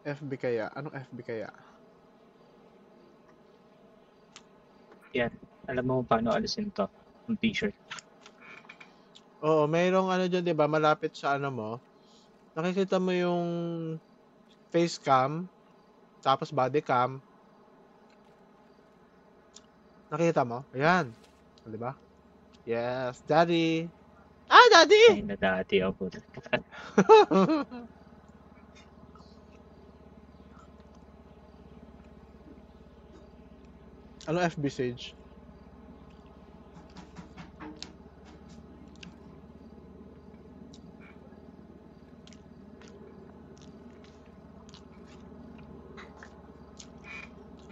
FB kaya? Anong FB kaya? Yan. Alam mo paano alisin to? Yung t-shirt. Oo, mayroong ano dyan, di ba? Malapit sa ano mo. Nakikita mo yung face cam, tapos body cam. Nakita mo? Ayan. Di ba? Yes, daddy. Ah, daddy! Ay, na dati ako. Ano FB Sage?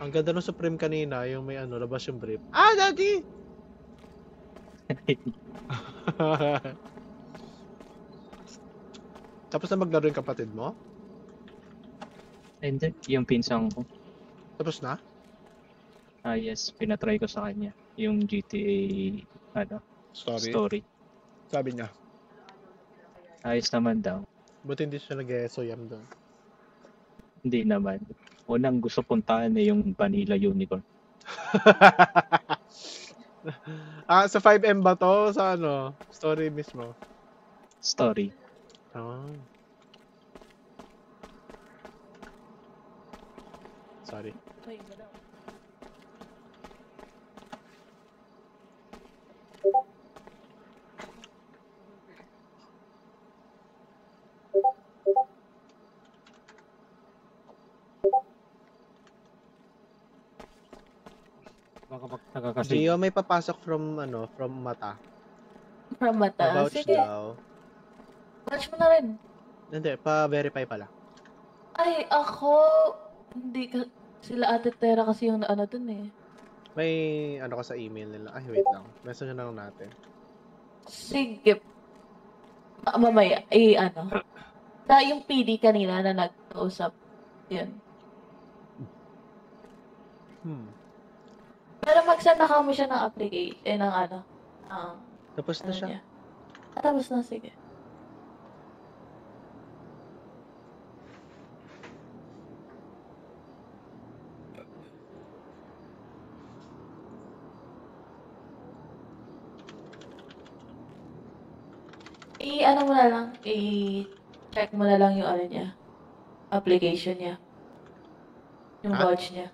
Ang ganda ng Supreme kanina, yung may ano, labas yung brief. Ah, daddy! Tapos na maglaro yung kapatid mo? And then, yung pinsang ko. Tapos na? Ah, yes. Pinatry ko sa kanya. Yung GTA, story. Sabi niya. Ayos naman daw. Buti hindi siya nag-SOYAM doon. Hindi naman. Unang gusto puntahan yung Vanilla Unicorn. Sa 5M ba to? Sa ano? Story mismo? Story. Oh. Sorry. Baka magtaga kasi. Gio, may papasok from mata. From mata. Vouch Sige. daw. Watch mo na rin. Hindi, pa-verify pala. Ay, ako, hindi ka, sila Ate Tera kasi yung ano dun eh. May ano ka sa email nila. Ay, wait lang. Message na lang natin. Sige. Mamaya, ano. Yung PD kanina na nag-usap. Yun. Pero mag-send na kami siya ng application, ng ano. Tapos na siya. Niya. Tapos na, sige. Ano mo na lang, check mo na lang yung ano niya, application niya. Yung vouch niya.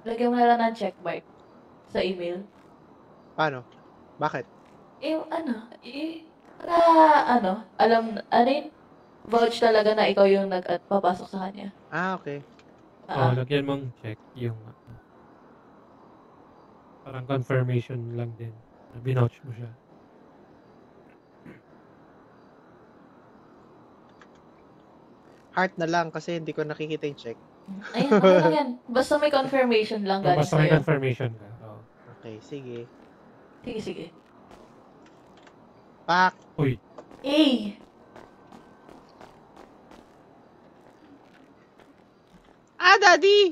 Lagyan mo na lang ng check mark sa email. Paano? Bakit? Vouch talaga na ikaw yung nagpapasok sa kanya. Ah, okay. Lagyan mong check yung parang confirmation lang din. Binouch mo siya. Heart na lang kasi hindi ko nakikita yung check. Ayan, okay lang yan. Basta may confirmation lang galing Basta may sa'yo. confirmation ka. Oh. Okay, sige. Sige. Pak! Uy. Ah, daddy!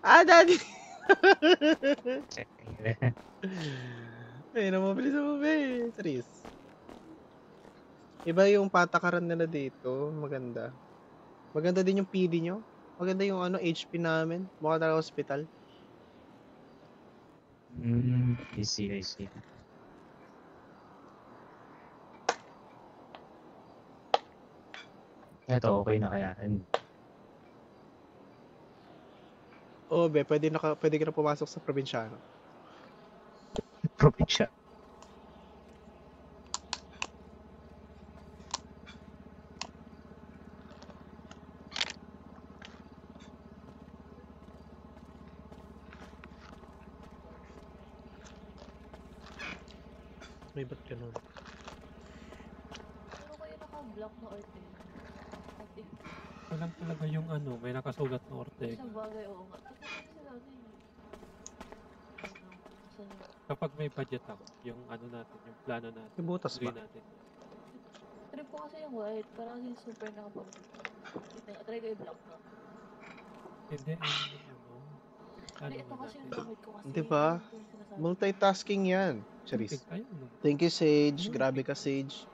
Ah, daddy! Ay, namabilis mo ba eh. Serious. Iba yung patakaran nila dito. Maganda. Maganda din yung PD nyo. Maganda yung HP namin. Mukha na hospital. I see. Ito, okay na kaya. Oo, be. Pwede ka na pumasok sa probinsyano. Probinsya. May ba't ganun? Ano kayo naka-block na Ortega? Walang talaga yung may nakasulat na Ortega. Sa bagay, oo nga. Kapag may budget ako, yung natin, yung plano natin. Yung butas ba? Natin. Trip ko kasi yung white, para kasi super nakapag... Try ko i-block na. Hindi, Hindi, ito kasi yung gamit ko kasi. Di ba? Multitasking yan. Charis. Thank you, Sage. Grabe ka, Sage.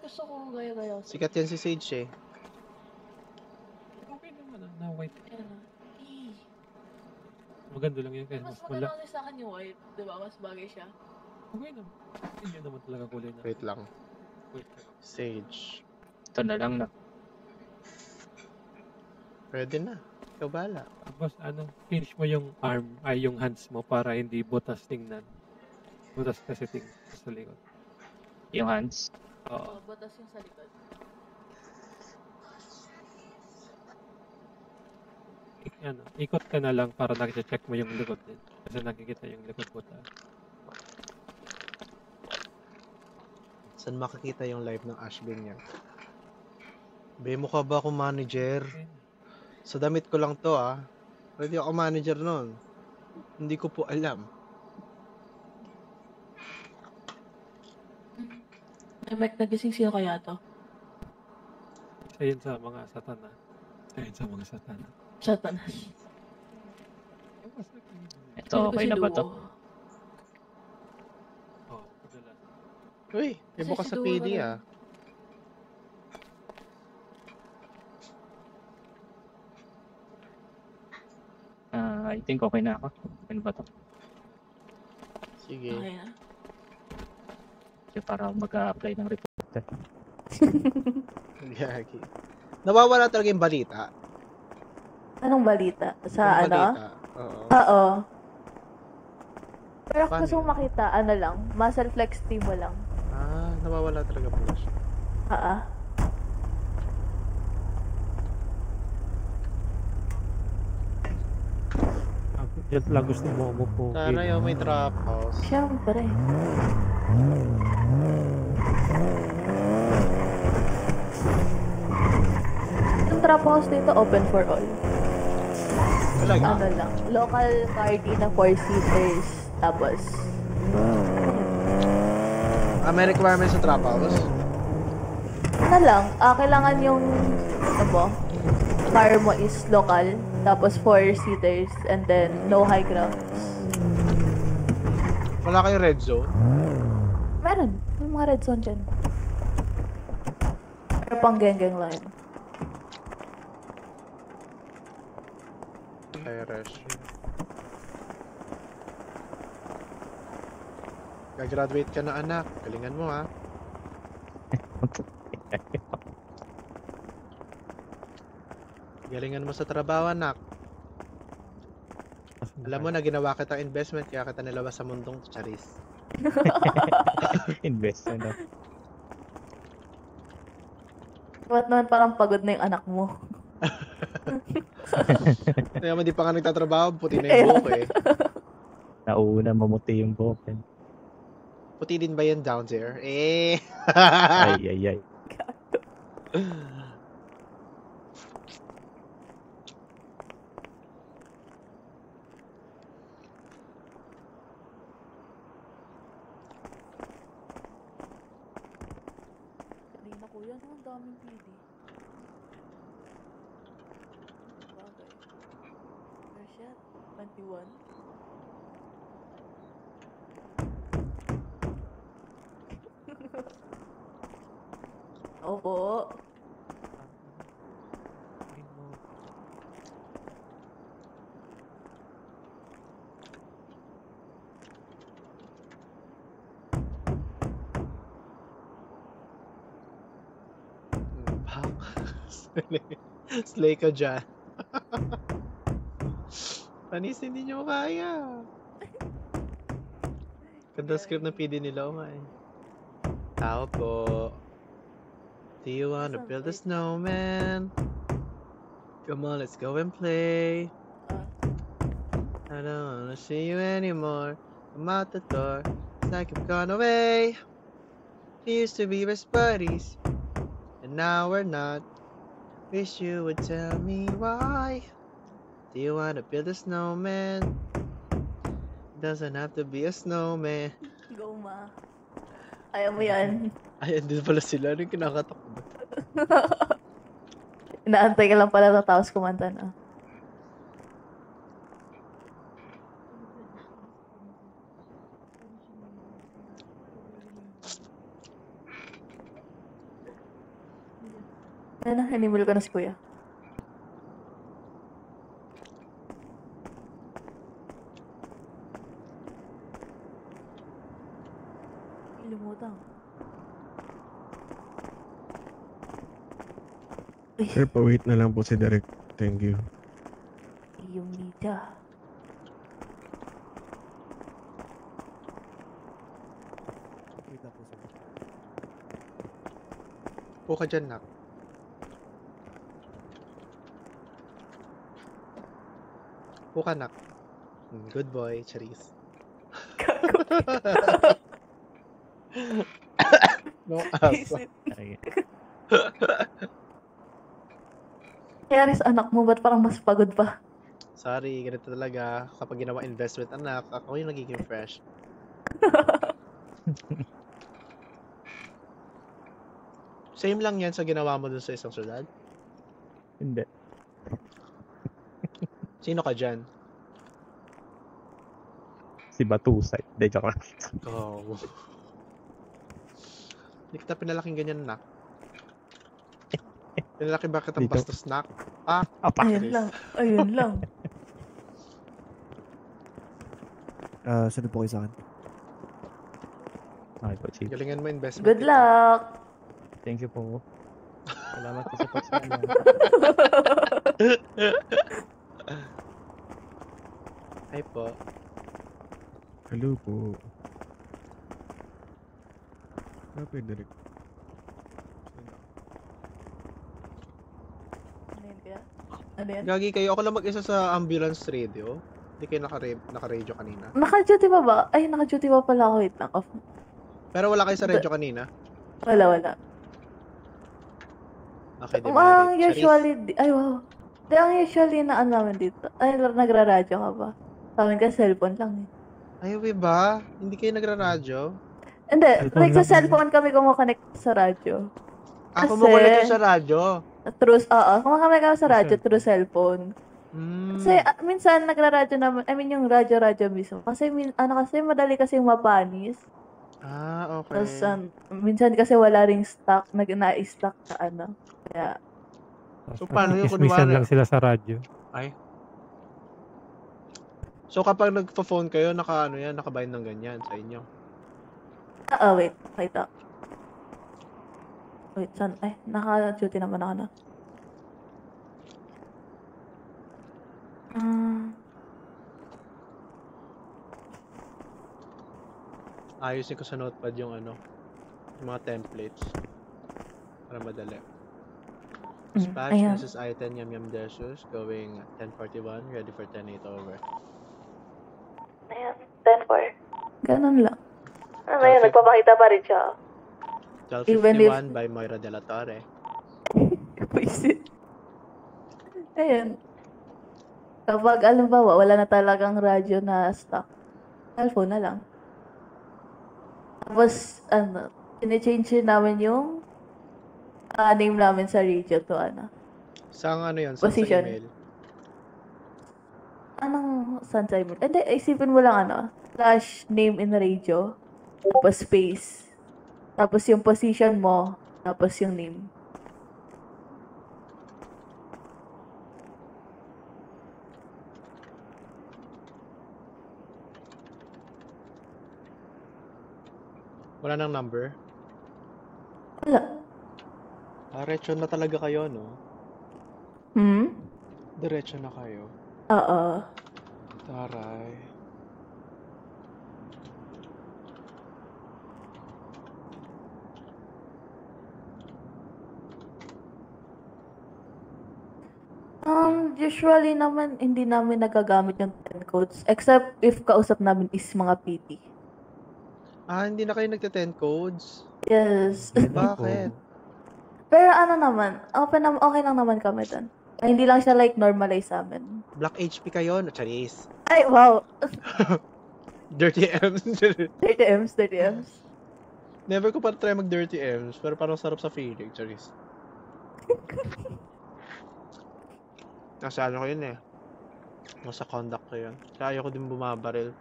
Gusto ko gaya-gaya. Sikat yan si Sage eh. Okay naman na white. Ayan na. Maganda lang yun kasi Mas mas maganda wala. kasi sa akin yung white, di ba? Mas bagay siya. Okay naman. Hindi naman talaga kulay na. Wait lang. Wait lang. Sage. Ito na lang na. Pwede na. Ikaw bahala. Tapos finish mo yung arm, ay yung hands mo para hindi butas tingnan. Butas kasi tingnan sa likod. Yung hands? Oo. Batas yung sa likod. Ikot ka na lang para nakita-check mo yung likod din. Kasi nakikita yung likod buta. Saan makikita yung live ng Ashbin niya? Be mo ka ba ako manager? Sa damit ko lang to ah. Pwede ako manager nun. Hindi ko po alam. Ay, Mike, nagising sino kaya to? Isa yun sa mga satana. Isa yun sa mga satana. Satanas. Ito, okay na ba to? Oo, padala. Uy, may bukas sa PD ah. I think okay na ako. Ano ba to? Sige. Okay na. Kasi para mag-a-apply ng report. Gagi. Nawawala talaga yung balita. Anong balita? Sa Yung ano? balita. Oo. Oo. Pero kung Paano gusto mong makita, ano lang, muscle flex team mo lang. Ah, nawawala talaga pala siya. Yan lang gusto mo umupo. Sana yung may trap house. Siyempre. Yung trap house dito, open for all. Talaga? Ano lang, local party na 4-seaters. Tapos, may requirements sa trap house? ano lang, kailangan yung, ano mo, car mo is local. Tapos 4-seaters and then no high grounds. Wala kayong red zone? Meron. May mga red zone dyan. Pero pang geng-geng lang yun. Irish. Gagraduate ka na anak. Galingan mo ha. Galingan mo sa trabaho anak. Alam mo na ginawa kitang investment kaya kita nilabas sa mundong Charis. Investment. Ba't naman parang pagod na yung anak mo? Kaya mo di pa ka nagtatrabaho, puti na yung buhok eh. Nauna mamuti yung buhok. Puti din ba yan down there? Eh. Ay. Kanina ko yan, ang daming PD. Bagay. Where's that? 21? Opo. Slay ka dyan. Panis, hindi nyo kaya. Ganda script ng PD nila, oh my. Tao po. Do you wanna build a snowman? Come on, let's go and play. I don't wanna see you anymore. I'm out the door. It's like you've gone away. We used to be best buddies, and now we're not. Wish you would tell me why. Do you wanna build a snowman? Doesn't have to be a snowman. Go, ma. Ayaw mo yan. Ay, andun pala sila. Ano yung kinakatakbo? Inaantay ka lang pala na tapos kumanta na. Ayan na, animal ko na si Kuya. Lumutang. Sir, pa-wait na lang po si Derek. Thank you. Yung media. Po ka dyan, Nak. Po ka, Nak. Good boy, Charis. No asa. Kaya sa anak mo, ba't parang mas pagod pa? Sorry, ganito talaga. Kapag ginawa investment, anak, ako yung nagiging fresh. Same lang yan sa ginawa mo dun sa isang syudad? Hindi. Sino ka dyan? Si Batusay. Hindi, joke lang. Oh. Hindi kita pinalaking ganyan, Nak. Pinalaki ba kitang Dito. bastos, Nak? Ah, Ayun lang. Ayun lang. Saan po kayo sa akin? Okay po, chief. Galingan mo investment. Good luck! Thank you po. Salamat po sa pagsasabi. Hi po. Hello po. Ano po yung Derek? Ano yun kaya? Ano yan? Gagi kayo, ako lang mag-isa sa ambulance radio. Hindi kayo naka-radio kanina. Naka-duty pa ba? Ay, naka-duty pa pala ako. Wait lang. Off. Pero wala kayo sa radio kanina? Wala. Okay, di Ang ba? usually, ay wow. Di, ang usually na ano namin dito. Ay, nagra-radyo ka ba? Sa amin ka, cellphone lang eh. Ay, ba? Hindi kayo nagra-radyo? Hindi, Cellphone like sa lang. cellphone kami kumukonect sa radyo. Ako mo connect sa radyo. Kumukonect kami sa radyo through cellphone. Kasi minsan nagra-radyo naman, I mean yung radyo mismo. Kasi kasi madali kasing mapanis. Ah, okay. Tapos minsan kasi wala ring stock, na-stock sa ano. Kaya, So, paano yung Ismisan kunwari? lang sila sa radyo. Ay. So, kapag nagpa-phone kayo, nakabind ng ganyan sa inyo. wait. Wait, saan? Ay, naka-duty naman ako na. Ayusin ko sa notepad yung yung mga templates. Para madali. Dispatch, ayan. Mrs. Aiten, Yum Yum Delicious, going 10:41, ready for 10:08 over. Ayan, 10-4. Ganun lang. Ano yun, nagpapakita pa rin siya. 12:51 by Moira De La Torre. Puisit. Ayan. Kapag, alimbawa, wala na talagang radyo na stock, cellphone na lang. Tapos, change namin yung name namin sa radio to Saan yun? Saan sa position. email? Anong saan sa email? Hindi, isipin mo lang slash name in radio, tapos space, tapos yung position mo, tapos yung name. Wala nang number? Wala. Diretso na talaga kayo, no? Diretso na kayo. Oo. Taray. Usually naman, hindi namin nagagamit yung 10 codes. Except if kausap namin is mga PT. Hindi na kayo nagte-10 codes? Yes. Bakit? Pero naman, okay lang naman kami dun. Ay, hindi lang siya like normalize sa amin. Black HP kayo, no? Charis. Ay, wow. Dirty M's. 30 M's. Never ko pa try mag Dirty M's, pero parang sarap sa feeling, Charis. Nasa ano ko yun eh. Nasa conduct ko yun. Kaya ayoko din bumabaril.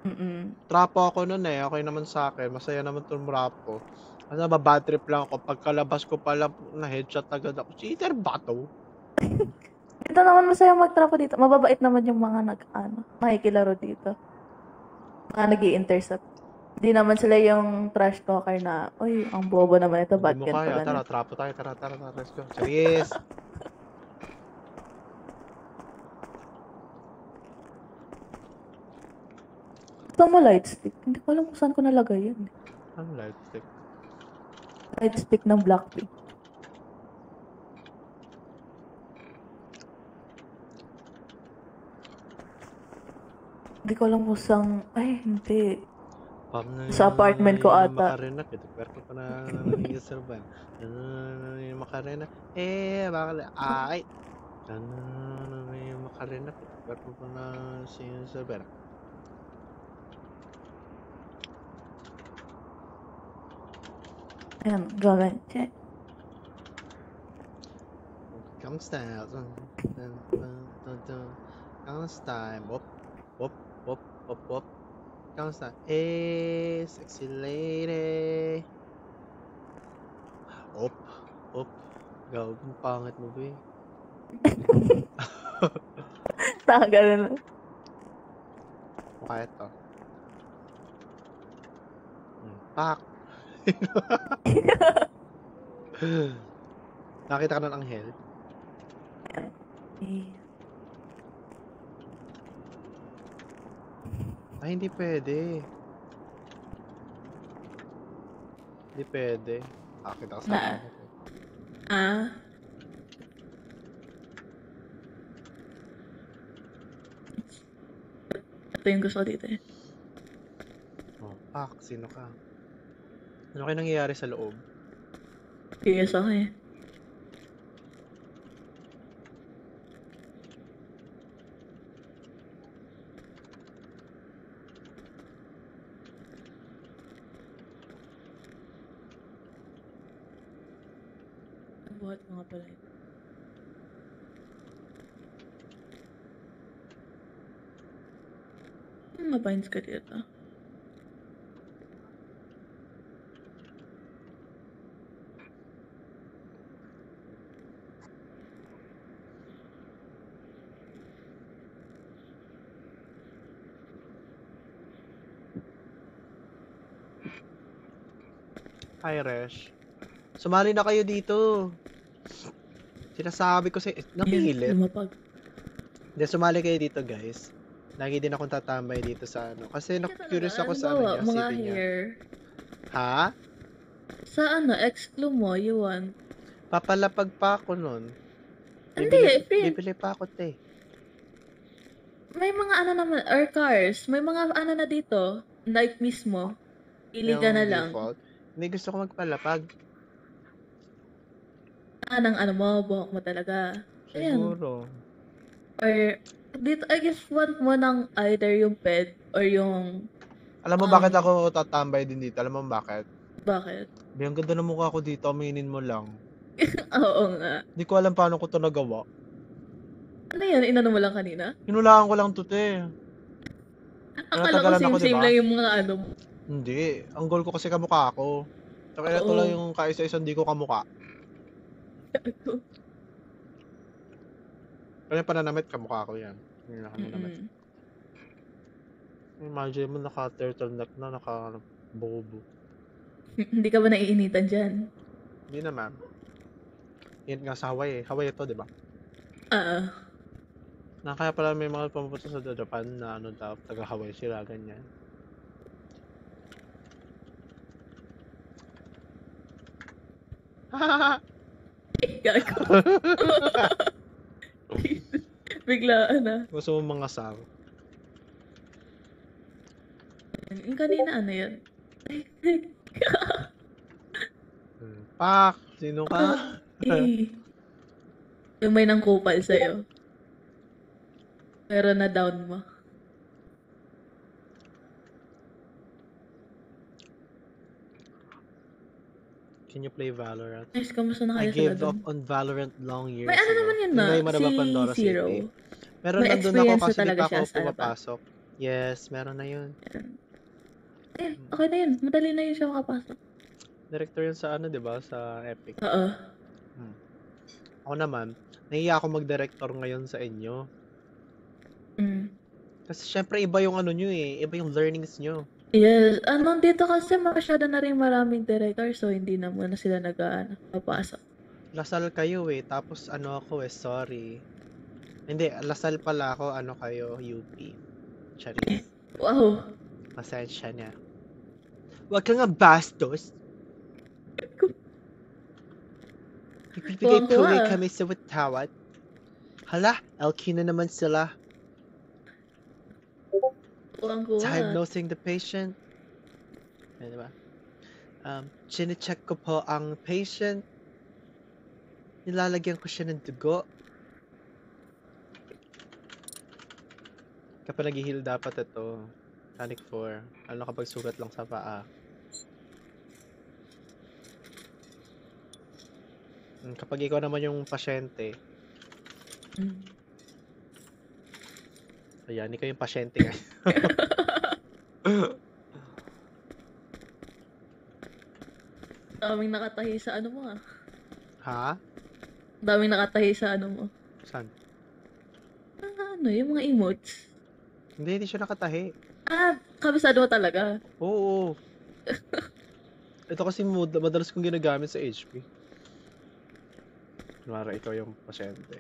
Trapo ako nun eh. Okay naman sa akin. Masaya naman itong rap ko. Kasi bad trip lang ako. Pagkalabas ko pala na headshot agad ako. Cheater ba to? Ito naman masaya magtrapo dito. Mababait naman yung mga makikilaro dito. Mga nag-i-intercept. Hindi naman sila yung trash talker na, uy, ang bobo naman ito, bad Hindi mo ganito, kaya. Tara, ganito. trapo tayo. Tara, let's go. Charis! Ito mo light stick. Hindi ko alam kung saan ko nalagay yan. Ano light stick? Light stick ng Blackpink. Hindi ko alam kung saan, ay, hindi. Sa apartment ko ata. Makarinak. Ito, perko pa na nangyaserban. Makarinak. Bakal. Ay! Makarinak. Ito, perko pa na sinaserban. Ayan, gawin. Check. Come style. Come style. Wop. Wop. Wop. Wop. Wop. Come style. Sexy lady. Wop. Wop. Gawin pangit mo ba eh. Tagal na. Mukha ito. Pak. Nakita ka ng anghel? Ay, hindi pwede. Hindi pwede. Nakita ka sa anghel. Ito yung gusto ko dito eh. Oh, Pak, sino ka? Ano kayo nangyayari sa loob? Curious ako eh. Buhat mga pala ito. Mabinds ka dito. Hi, Resh. Sumali na kayo dito. Sinasabi ko sa... Napilit. Lumapag. Hindi, sumali kayo dito, guys. Lagi din akong tatambay dito sa ano. Kasi curious ako sa ano niya, mga city niya. hair. Ha? Sa exclu mo, you want? Papalapag pa ako nun. Hindi, Bibili pa ako, te. May mga ano naman, or cars. May mga ano na dito. Like mismo. Pili ka na lang. Default. Hindi gusto ko magpalapag. Ng ano mo, buhok mo talaga. Ayan. Siguro. Or, dito, I guess, want mo ng either yung ped or yung... Alam mo bakit ako tatambay din dito? Alam mo bakit? Bakit? Ang ganda ng mukha ko dito, aminin mo lang. Oo nga. Hindi ko alam paano ko ito nagawa. Ano yan? Inano mo lang kanina? Hinulaan ko lang to, te. Akala ko same-same lang yung mga ano mo. Hindi. Ang goal ko kasi kamukha ako. Kaya ito lang yung kaisa-isa hindi ko kamukha. Kaya pananamit kamukha ko yan. Yung nakanamit. Imagine mo naka-turtleneck na, naka-bobo. Hindi ka ba naiinitan dyan? Hindi naman. Init nga sa Hawaii. Hawaii ito, di ba? Kaya pala may mga pumupunta sa Japan na ano daw, taga-Hawaii sila, ganyan. Gago. Biglaan na. Gusto mo mga sang. Yung kanina ano yan? Pak! Sino ka? Yung may nang kupal sa'yo. Pero na-down mo. can you play Valorant? Guys, kamusta na I kayo sa gave labang? up on Valorant long years May ano ago. naman yun Yung na, ngayon mo na ba si Pandora Zero. City? Pero May nandun ako experience na kasi di talaga pa siya ako sa ano ba? pumapasok. Yes, meron na yun. Eh, okay na yun. Madali na yun siya makapasok. Director yun sa ano, di ba? Sa Epic. Oo. Ako naman, nahiya ako mag-director ngayon sa inyo. Kasi syempre iba yung ano nyo eh. Iba yung learnings nyo. Yes. Dito kasi masyado na rin maraming director, so hindi na muna sila papasok. Lasal kayo eh. Tapos ano ako eh, sorry. Hindi, Lasal pala ako. Ano kayo? UP. Charis. Wow. Pasensya na. Huwag ka nga bastos. Nagbibigay tuloy kami sa watawat. Hala, LQ na naman sila. Diagnosing the patient. Ano ba? Chine-check ko po ang patient. Nilalagyan ko siya ng dugo. Kapag nag-heal dapat ito. Panic 4. Ano kapag sugat lang sa paa. Kapag ikaw naman yung pasyente. Ayan, ikaw yung pasyente nga. Daming nakatahi sa ano mo ah. Ha? Daming nakatahi sa ano mo. Saan? Yung mga emotes. Hindi siya nakatahi. Kabisado mo talaga. Oo. Ito kasi madalas kong ginagamit sa HP. Kunwari, ikaw yung pasyente.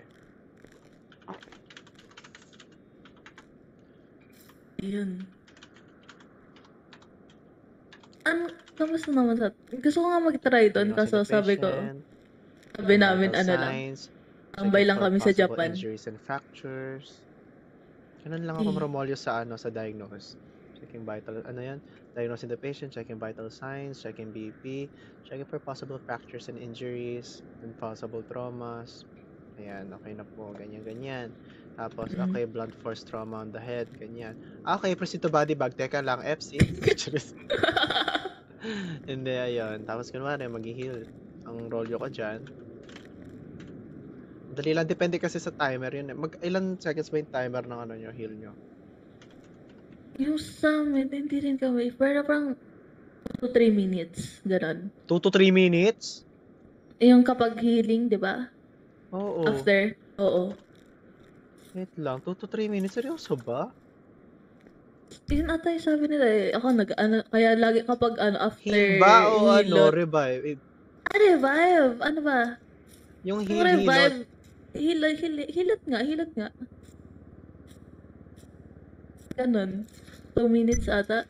Yun. Kamusta naman sa... Gusto ko nga mag-try doon, kaso sabi ko, sabi namin lang. Tambay lang kami sa Japan. Injuries and fractures. Ganun lang ako maromolyo sa sa diagnose. Checking vital, diagnosing the patient, checking vital signs, checking BP, checking for possible fractures and injuries, and possible traumas. Ayan, okay na po, ganyan. Tapos, okay, blunt force trauma on the head, ganyan. Okay, proceed to body bag. Teka lang, FC. Hindi, ayun. Tapos, kunwari, mag-heal. Ang rolyo ko dyan. Dali lang, depende kasi sa timer yun. Ilan seconds ba yung timer ng nyo, heal nyo? Yung sa amin, hindi rin kami. Pero parang 2 to 3 minutes. Ganon. 2 to 3 minutes? Yung kapag healing, di ba? Oo. After, oo. Wait lang, 2 to 3 minutes? Seryoso ba? Yun ata yung sabi nila eh. Ako kaya lagi kapag after Heal ba o hilot. revive? Revive! Ano ba? Yung revive. Hilot nga. Ganon. 2 minutes ata.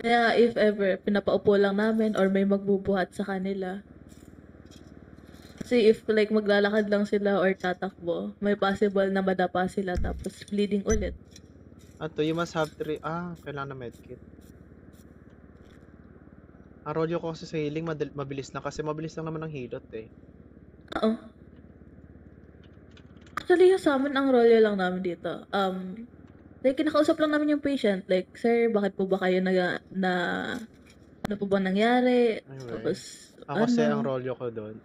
Kaya if ever, pinapaupo lang namin or may magbubuhat sa kanila. Kasi if like maglalakad lang sila or tatakbo, may possible na madapa sila tapos bleeding ulit. You must have 3... kailangan na medkit. Ang rolyo ko kasi sa healing, mabilis lang kasi mabilis lang naman ang hilot eh. Oo. Actually, sa amin, ang rolyo lang namin dito. Like, kinakausap lang namin yung patient. Like, sir, bakit po ba kayo ano po ba nangyari? Anyway. Tapos, Kasi ang rolyo ko doon,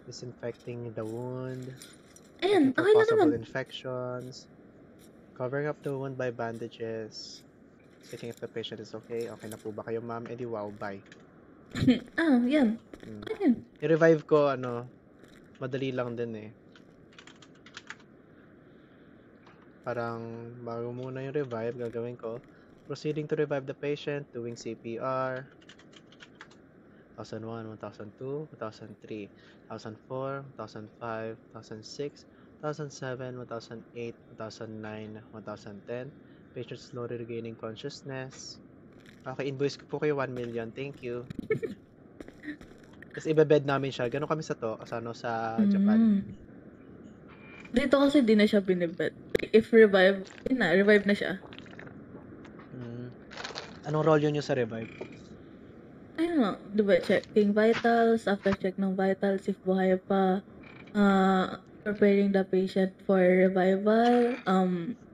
disinfecting the wound. Ayan, okay na possible naman. infections. Covering up the wound by bandages. Checking if the patient is okay. Okay na po ba kayo, ma'am? Edi wow, bye. Yan. Ayan. I-revive ko, madali lang din eh. Parang bago muna yung revive, gagawin ko. Proceeding to revive the patient, doing CPR. 2001, 2002, 2003, 2004, 2005, 2006, 2007, 2008, 2009, 2010. Patient slowly regaining consciousness. Okay, invoice ko po kayo 1 million. Thank you. Tapos ibebed namin siya. Ganon kami sa Japan. Dito kasi di na siya binibed. If revive, revive na siya. Anong role yun sa revive? Ayun lang, diba, checking vitals, after check ng vitals, if buhay pa, preparing the patient for revival,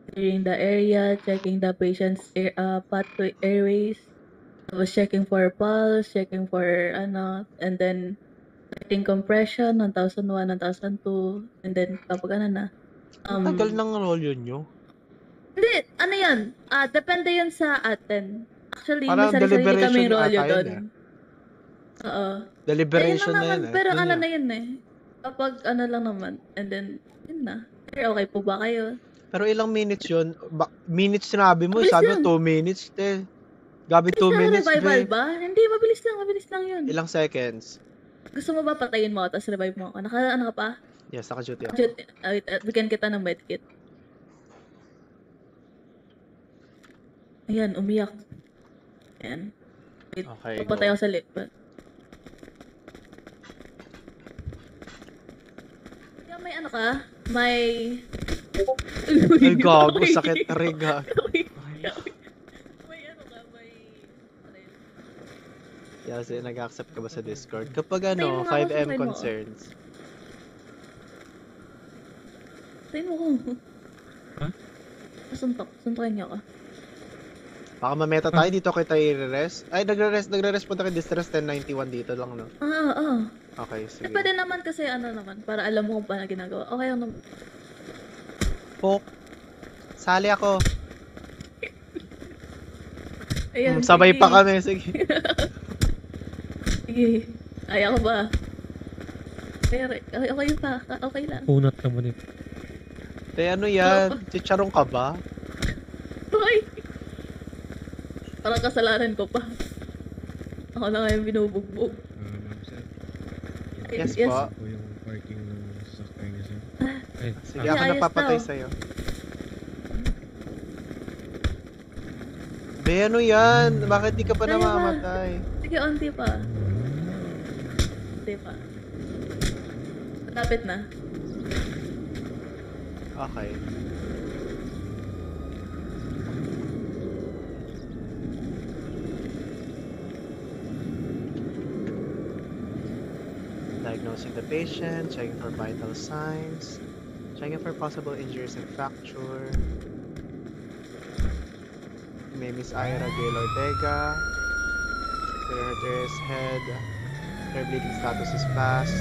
clearing the area, checking the patient's pathway airways, Tapos checking for pulse, checking for and then setting compression, 1,001, 1,002, and then kapag na, Ang tagal ng role nyo. hindi, yan, depende yun sa atin. Actually, may Parang sarili-sarili deliberation kaming rolyo ata yun doon. eh. Oo. Deliberation Ayun lang na naman, yun eh. pero Yun na yun. yun eh. Kapag lang naman, and then, yun na. Sir, okay po ba kayo? Pero ilang minutes yun? Minutes sinabi mo, Mabilis sabi mo lang. 2 minutes, te. Gabi 2 Sa minutes, revival te. ba? Hindi, mabilis lang yun. Ilang seconds? Gusto mo ba patayin mo ako, tapos revive mo ako? Ka pa? Yes, naka-duty ako. Wait, bigyan kita ng medkit. Ayan, umiyak. Ayan. Wait, Okay, papatay go. ako sa lip. Kaya may ka? May... Ay, gago, sakit na rin, gago. Kasi nag-accept ka ba sa Discord? Kapag Tayo mo nga ako, 5M suntayin mo ako. concerns. Tayin mo ko. Ha? Suntokin niyo ako. Baka mameta tayo dito kay tayo i-rest. Ay, nagre-rest punta kay Distress 1091 dito lang, no? Okay, sige. Pwede naman kasi naman, para alam mo kung paano ginagawa. Okay lang naman. Pok. Sali ako. Ayan, Sabay sige. pa kami, sige. Sige. Ay, ako ba? Okay pa. Okay lang. Punat naman ito. Te, ano yan? Chicharong ka ba? Okay. Parang kasalanan ko pa. Ako na ngayon binubugbog. Ma'am sir. Yes, Yes. po. Po yung parking ng sasakyan niya sir. Sige, ako napapatay sa'yo. Be, ano yan? Bakit di ka pa Kaya namamatay? Sige, onti pa. Onti pa. Lapit na. Okay. Diagnosing the patient, checking for vital signs, checking for possible injuries and fracture. Name is Ira Gail Ortega. Clear arteries, head. Her bleeding status is fast.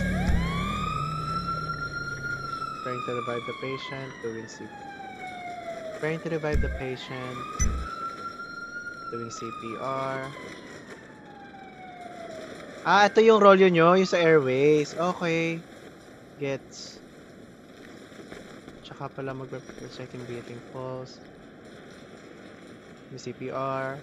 Trying to revive the patient, doing Trying to revive the patient, doing CPR. Ah, ito yung role nyo, yung sa airways. Okay. Gets. Tsaka pala checking breathing pulse. Yung CPR.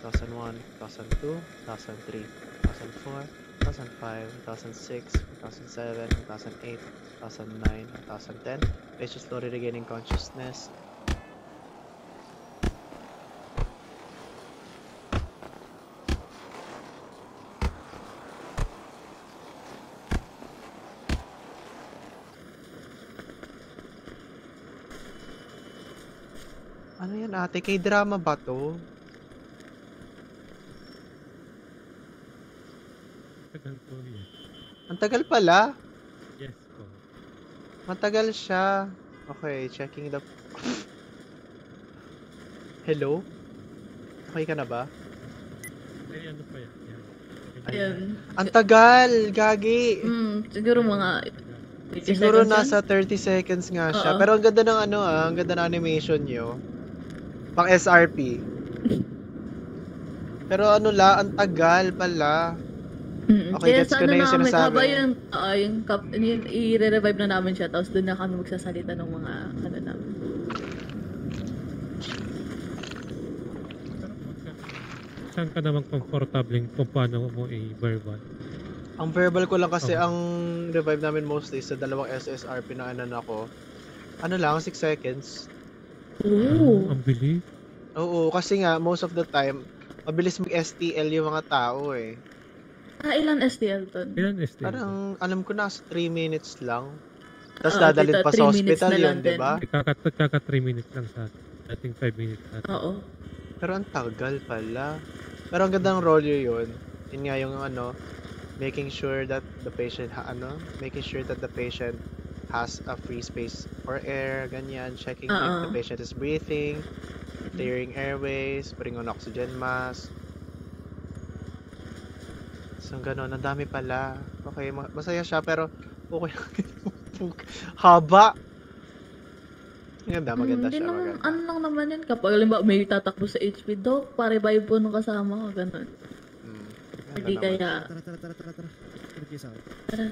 2001, 2002, 2003, 2004, 2005, 2006, 2007, 2008, 2009, 2010. Patient slowly regaining consciousness. Ano yan ate? K-drama ba to? Tagal po yan. Ang tagal pala. Yes po. Matagal siya. Okay, checking the... Hello? Okay ka na ba? Ay, ano pa yan? Yan. Ayan. Ang tagal! Gagi! Siguro mga... 30 Siguro seconds nasa yan? 30 seconds nga siya. Oo. Pero ang ganda ng ang ganda ng animation nyo. Pang SRP. Pero ang tagal pala. Okay, Kaya gets sa ko na yung namin, sinasabi. haba yung i-revive na namin siya, tapos doon na kami magsasalita ng mga namin. Saan ka naman comfortable kung paano mo i-verbal? Ang verbal ko lang kasi ang revive namin mostly sa dalawang SSRP na ako. Ano lang, 6 seconds. Ang bilis. Oo, kasi nga, most of the time, mabilis mag-STL yung mga tao eh. Ilan STL ton? Ilan STL? Parang, alam ko na, 3 minutes lang. Tapos Oo, dadalhin dito, pa 3 sa minutes hospital na yun, lang di din. ba? Kaka 3 minutes lang sa atin. I think 5 minutes na. Oo. Pero ang tagal pala. Pero ang gandang role yun. Yun nga yung making sure that the patient has a free space for air, ganyan, checking if the patient is breathing, clearing airways, putting on oxygen mask. So, gano'n. Ang dami pala. Okay, masaya siya, pero okay lang. Haba! Maganda Hindi siya. naman, Maganda. ano lang naman yun. Kapag halimbawa may tatakbo sa HP, Dok, pare ba po nung kasama ko, gano'n. Hindi kaya... Tara. Tulad kayo sa akin. Tara.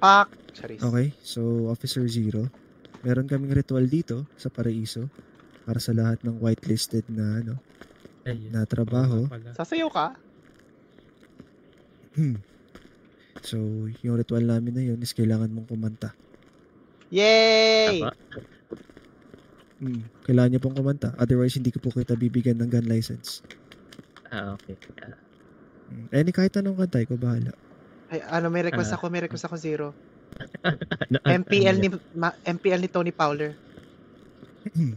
Pak! Charis. Okay, so Officer Zero, meron kaming ritual dito sa Paraiso para sa lahat ng whitelisted na na trabaho. Sasayaw ka? So, yung ritual namin na yun is kailangan mong kumanta. Yay! Kailangan niyo pong kumanta. Otherwise, hindi ko po kita bibigyan ng gun license. Okay. Kahit anong kanta, ko bahala. Ay, may request ako, Zero. MPL ni Tony Fowler.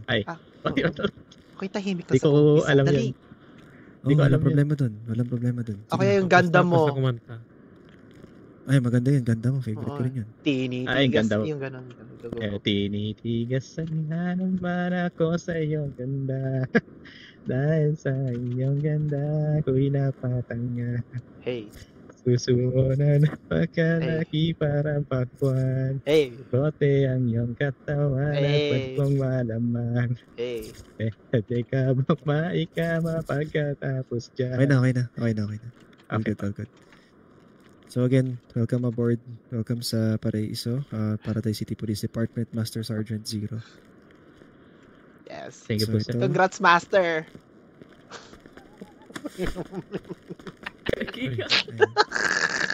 Ay. Okay, tahimik Hindi ko alam yun. Walang problema dun. Okay, yung ganda mo. Ay, maganda yun. Ganda mo. Favorite ko rin yun. Tinitigas. Yung ganon. Tinitigasan na naman ako sa iyong ganda. Dahil sa iyong ganda, ko'y napatanga. Hey. Susunan pagkalaki parang pakwan. Hey. Kote ang iyong katawan at ba't kong malamang. Hey. Teka, maikama pagkatapos dyan. Okay na. All good. So again, welcome aboard. Welcome sa Paraiso, Paratay City Police Department, Master Sergeant Zero. Yes. Thank you po, sir. Congrats, Master!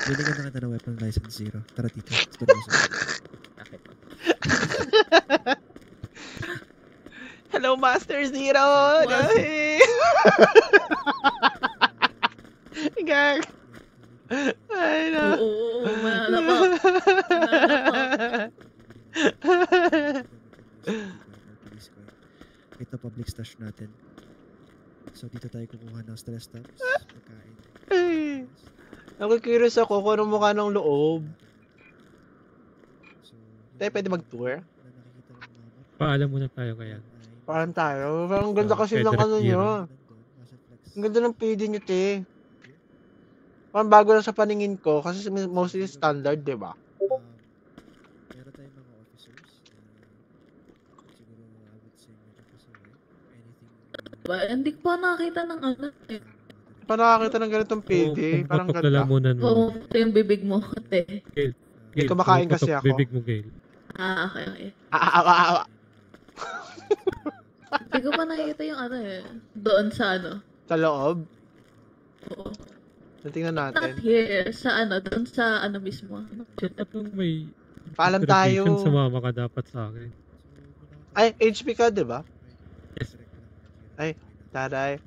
Binigyan na kita ng weapon license Zero. Tara dito. Okay po. Hello, Master Zero! Gag! Ay, no. Oo, manala pa. Ito public stash natin. So dito tayo kukuha ng stress taps, pagkain. Nakikurious ako kung anong mukha ng loob. Tayo pwede mag-tour? Paalam muna tayo kaya. Parang tayo. Parang ganda kasi ng ano nyo. Ang ganda ng PD nyo, te. Parang bago lang sa paningin ko kasi mostly standard, di ba? Meron tayong mga officers. Siguro I would say medyo kasaway. Hindi ko pa nakakita ng ano eh. Pa nakakita ng ganitong PD. Parang ganda. Oo, ito yung bibig mo, te. Gail. Hindi kumakain kasi ako. Bibig mo, Gail. Okay. Awa. Hindi ko pa nakikita yung ano eh. Doon sa ano. Sa loob? Oo. Tingnan natin. Not here. Sa ano, doon sa ano mismo. Dapat may paalam tayo. Sumama ka dapat sa akin. Ay, HP ka, di ba? Yes. Ay, taray.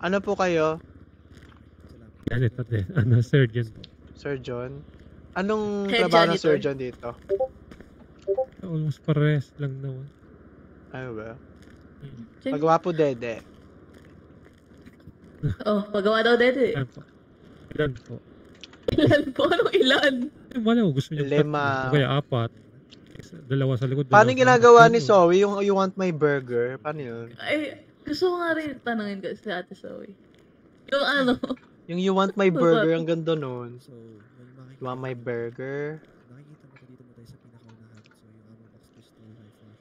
Ano po kayo? Ganito din. Ano, surgeon. Surgeon? Anong Head trabaho ng janitor. surgeon dito? Almost pares lang naman. Ano ba? Magawa po dede. Oh, pagawa daw dede. Ilan po? Ilan po? Anong ilan? Wala ko. Gusto niyo 5. Kaya 4. Dalawa sa likod. Paano ginagawa ni Zoe yung You Want My Burger? Paano yun? Ay, gusto ko nga rin tanongin ko si Ate Zoe. Yung ano? Yung You Want My Burger, ang ganda nun. You Want My Burger?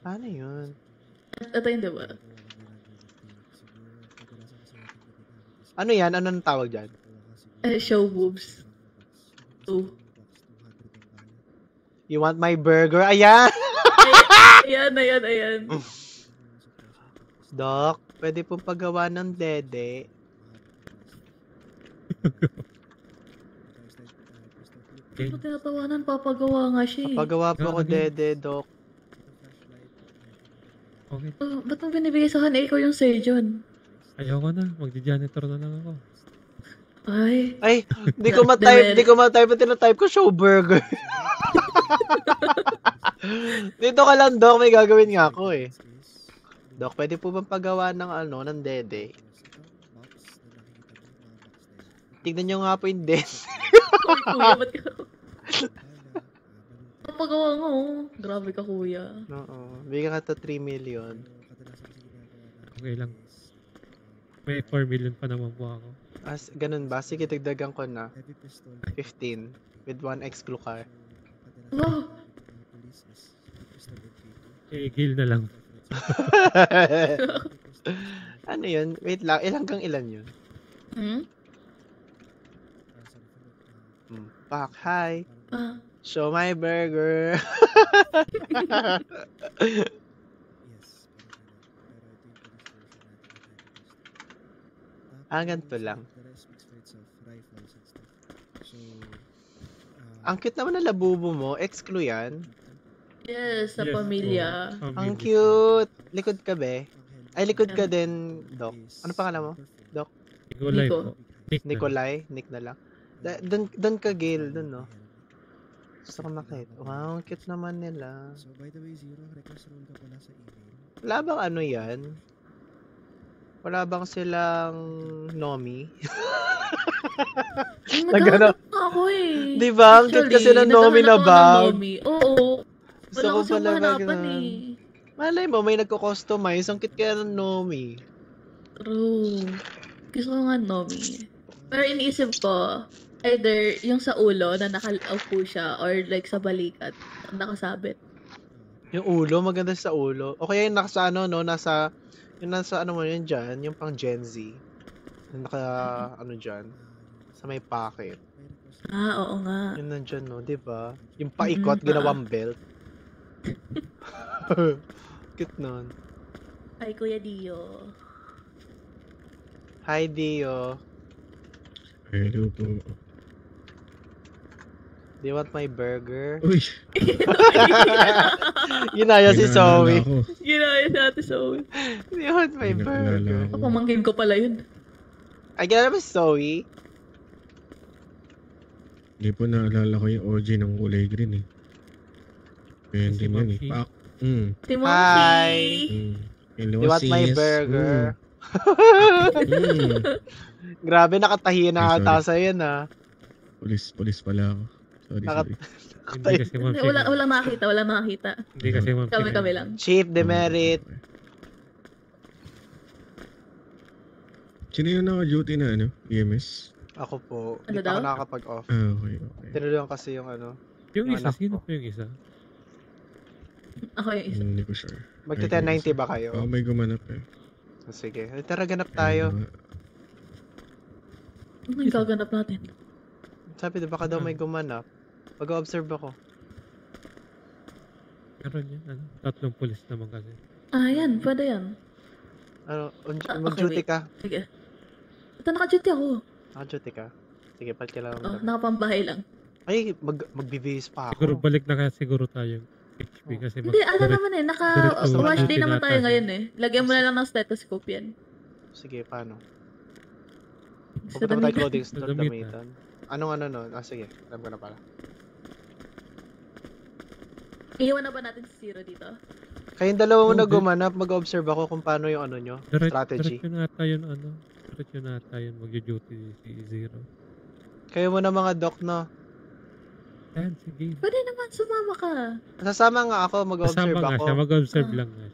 Paano yun? Ito yun, diba? Ano yan? Anong tawag dyan? Show boobs. 2. You Want My Burger? Ayan! Ayan. Doc, pwede pong paggawa ng dede. Ano tinatawanan? Papagawa nga siya eh. Papagawa po ako dede, Doc. Okay. Oh, ba't mo binibigay sa akin? Ikaw yung surgeon. Ayoko na. Magdi-janitor na lang ako. Ay, di ko ma-type. Ang tinatype ko, show burger. Dito ka lang, Doc. May gagawin nga ako eh. Doc, pwede po bang paggawa ng dede? Tignan nyo nga po yung dede. Kuya, ba't ka? Pagawa nga oh. Grabe ka kuya. Oo. Bigyan ka to 3 million. Okay lang. May 4 million pa naman po ako. Ganun ba? Sige, dagdagan ko na. 15. With 1 exclu car. Wow. Gil na lang. Ano yun? Wait lang. Ilan yun? Pak, hi. Show my burger. Ganito lang. Ang cute naman ng labubo mo. Exclu yan. Yes, sa pamilya. Ang cute. Likod ka be. Ay, likod ka din, Doc. Ano pangalan mo? Doc? Nikolay po. Nikolay? Nick na lang. Doon ka, Gil. Doon, no? Gusto ko makita. Wow, ang cute naman nila. So, by the way, Zero, request roll ka pala sa email. Wala bang ano yan? Wala bang silang Nomi? Naghanap ako eh. Di ba? Ang cute kasi ng Nomi na bag. Oo. Gusto Wala ko ko siyang pala mahanapan ganun. eh. Malay mo, may nagko-customize. Ang cute kaya ng Nomi. True. Gusto ko nga Nomi. Pero iniisip ko, either yung sa ulo na nakaupo siya or like sa balikat, nakasabit. Yung ulo, maganda sa ulo. O kaya yung nasa ano, no? Yung nasa ano mo yun dyan, yung pang Gen Z. Yung ano dyan. Sa may pocket. Oo nga. Yun nandyan, no? Diba? Yung paikot, ginawang belt. Cute nun. Hi, Kuya Dio. Hi, Dio. Hello po. Do you want my burger? Uy! Ginaya si Zoe. Ginaya si Ate Zoe. Do you want my burger? Pamangkin ko pala yun. Ay, ginaya ba si Zoe? Hindi po naalala ko yung OG ng kulay green eh. Ayan din yun eh. Pak. Si Monkey. Hi! Hello, Do you want my sis. burger? Grabe, nakatahi na ata sa'yo na. Police pala ako. Sorry. Hindi kasi ma'am. Wala makakita, wala makakita. Hindi kasi ma'am. Kami lang. Chief Demerit. Sino yung naka-duty na ano? EMS? Ako po. Ano Hindi pa ako daw? nakakapag-off. Okay. Tinulungan kasi yung ano. Yung isa, anak sino ko. po yung isa? Ako yung isa. Hindi ko sure. Magta-1090 ba kayo? Oo, may gumanap eh. Sige. Tara, ganap tayo. Ano yung gaganap natin? Sabi, di baka daw may gumanap. Mag-observe ako. Meron yan, ano? 3 pulis naman kasi. Yan. Pwede yan. Ano, mag-duty wait. ka. Sige. Ito, naka-duty ako. Naka-duty ka. Sige, pal kailangan mo. Nakapambahay lang. Ay, magbibihis pa Siguro ako. balik na kaya siguro tayo. HP kasi Hindi, ano naman eh. Naka-wash day naman tayo natin. ngayon eh. Lagyan mo na lang ng stethoscope yan. Sige, paano? Sa Pupunta tayo damitan. clothing store, Sa damitan. damitan. Anong ano nun? Sige. Alam ko na pala. Iiwan na ba natin si Zero dito? Kayong dalawa mo na Okay. gumanap, mag-observe ako kung paano yung ano nyo, strategy. Diretso na ata yun, ano? Diretso na ata yun, mag-duty si Zero. Kayo mo na mga doc, no? Ayan, sige. Pwede naman, sumama ka. Sasama nga ako, mag-observe Kasama nga ako. siya, mag-observe lang nga.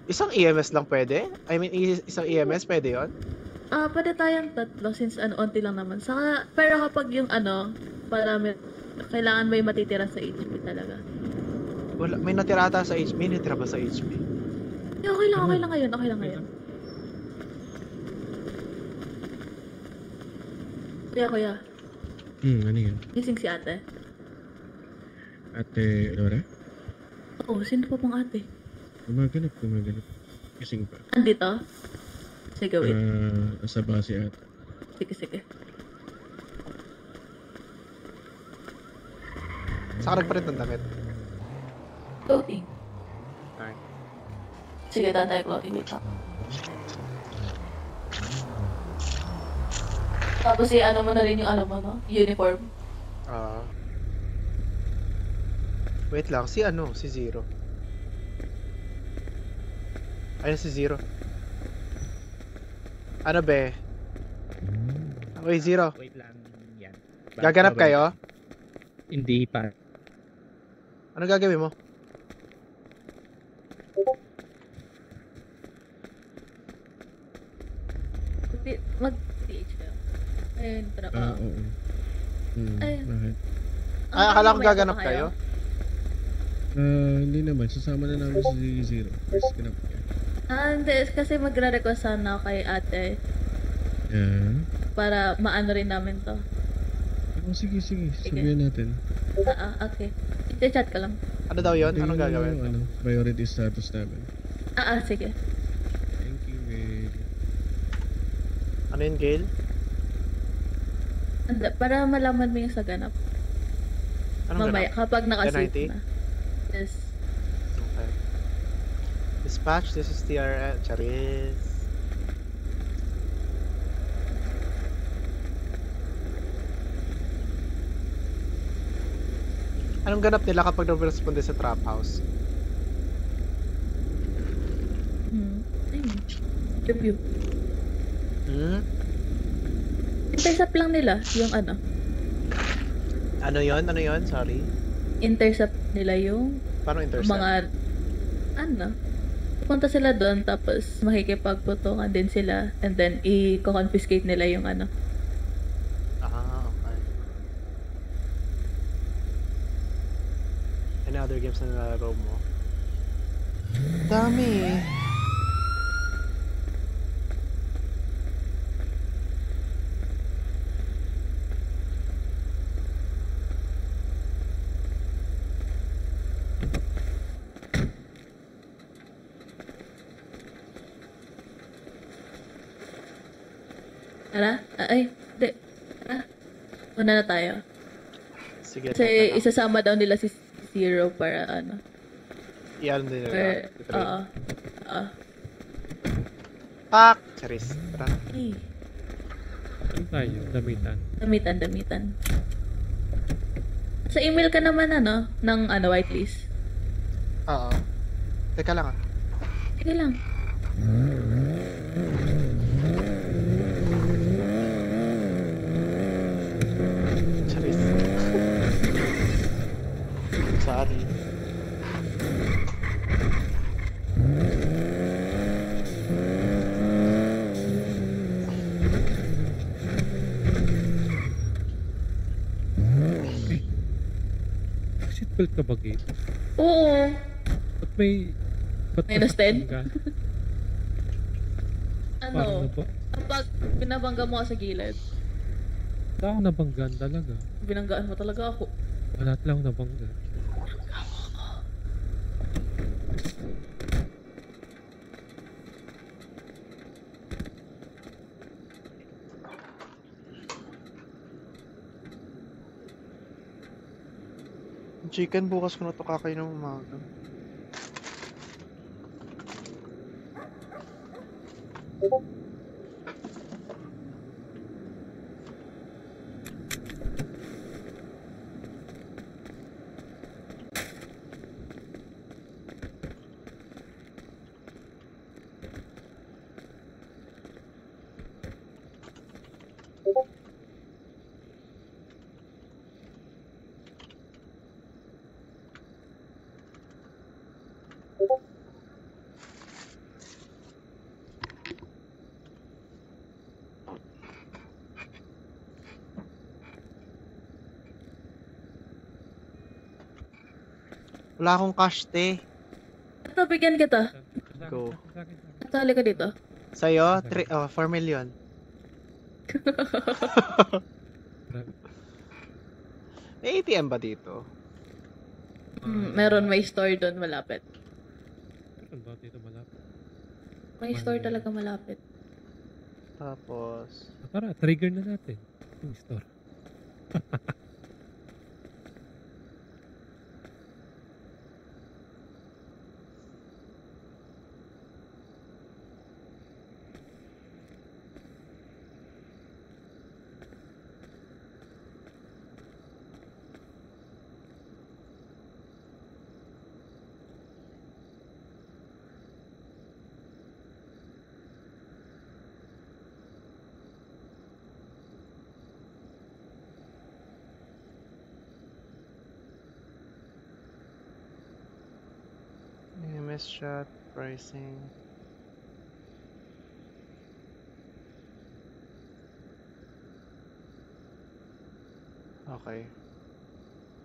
Isang EMS lang pwede? I mean, isang EMS pwede yon? Pwede tayong tatlo since onti lang naman. Saka, pero kapag yung parami, kailangan may matitira sa HP talaga. Wala, may natira ata sa HP. May natira ba sa HP? Okay lang ngayon. Okay lang ngayon. Kuya. Ano yun? Gising si ate. Ate Laura? Oo, sino pa pang ate? Gumaganap. Kising pa. Andito? Sige, wait. Nasa base ata. Sige. Saan ka nagpalit ng damit? Clothing. Alright. Sige, tatay clothing. Wait lang. Tapos ano mo na rin yung uniform. Wait lang, si Zero. Ayun si Zero. Ano be? Okay, Zero. Wait lang yan. Gaganap kayo? Hindi pa. Ano gagawin mo? Mag-PH kayo. Ayun, trabaho. Oo. Ayun. Bakit? Akala ko May gaganap ano kayo? Ah, hindi naman. Sasama na namin si Zero. First ganap niya. Hindi. Kasi magre-request sana ako kay ate. Yeah. Para maano rin namin to. Oh, sige. Sabihin natin. Okay. I-chat ka lang. Ano daw yun? Anong Tingnan mo gagawin? yung, priority status namin. Sige. Thank you, Gail. Ano yun, Gail? Para malaman mo yung sa ganap. Anong Mamaya, ganap? kapag nakasave NIT? na. Yes. Okay. Dispatch, this is TRN. Charis. Anong ganap nila kapag nag-responde sa trap house? Review. Intercept lang nila yung ano. Ano yon? Sorry. Intercept nila yung Paano intercept? mga pupunta sila doon tapos makikipagputungan din sila and then i-confiscate nila yung ano. Okay. Any other games na nalaro mo? Dami. Tara? Hindi. Tara. Una na tayo. Sige. Kasi isasama daw nila si Zero para ano. Iyan din nila. Oo. Pak! Charis. Tara. Saan tayo? Damitan. Damitan. Sa email ka naman ng whitelist. Oo. Teka lang Sige lang. Charis. Sorry. Seatbelt ka ba, Gabe? Oo. Ba't may... Minus 10? Parang na po. Kapag binabangga mo ka sa gilid. Wala akong nabanggaan talaga. Binanggaan mo talaga ako. Wala lang akong nabangga. Chicken, bukas ko na to kakain ng umaga. Wala akong cash, te. Ito, bigyan kita. Go. Ito, halika dito. Sa'yo, 4 million. May ATM ba dito? Meron, may store doon malapit. Meron ba dito malapit? May store talaga malapit. Tapos... Tara, trigger na natin. Yung store. Test shot, pricing. Okay.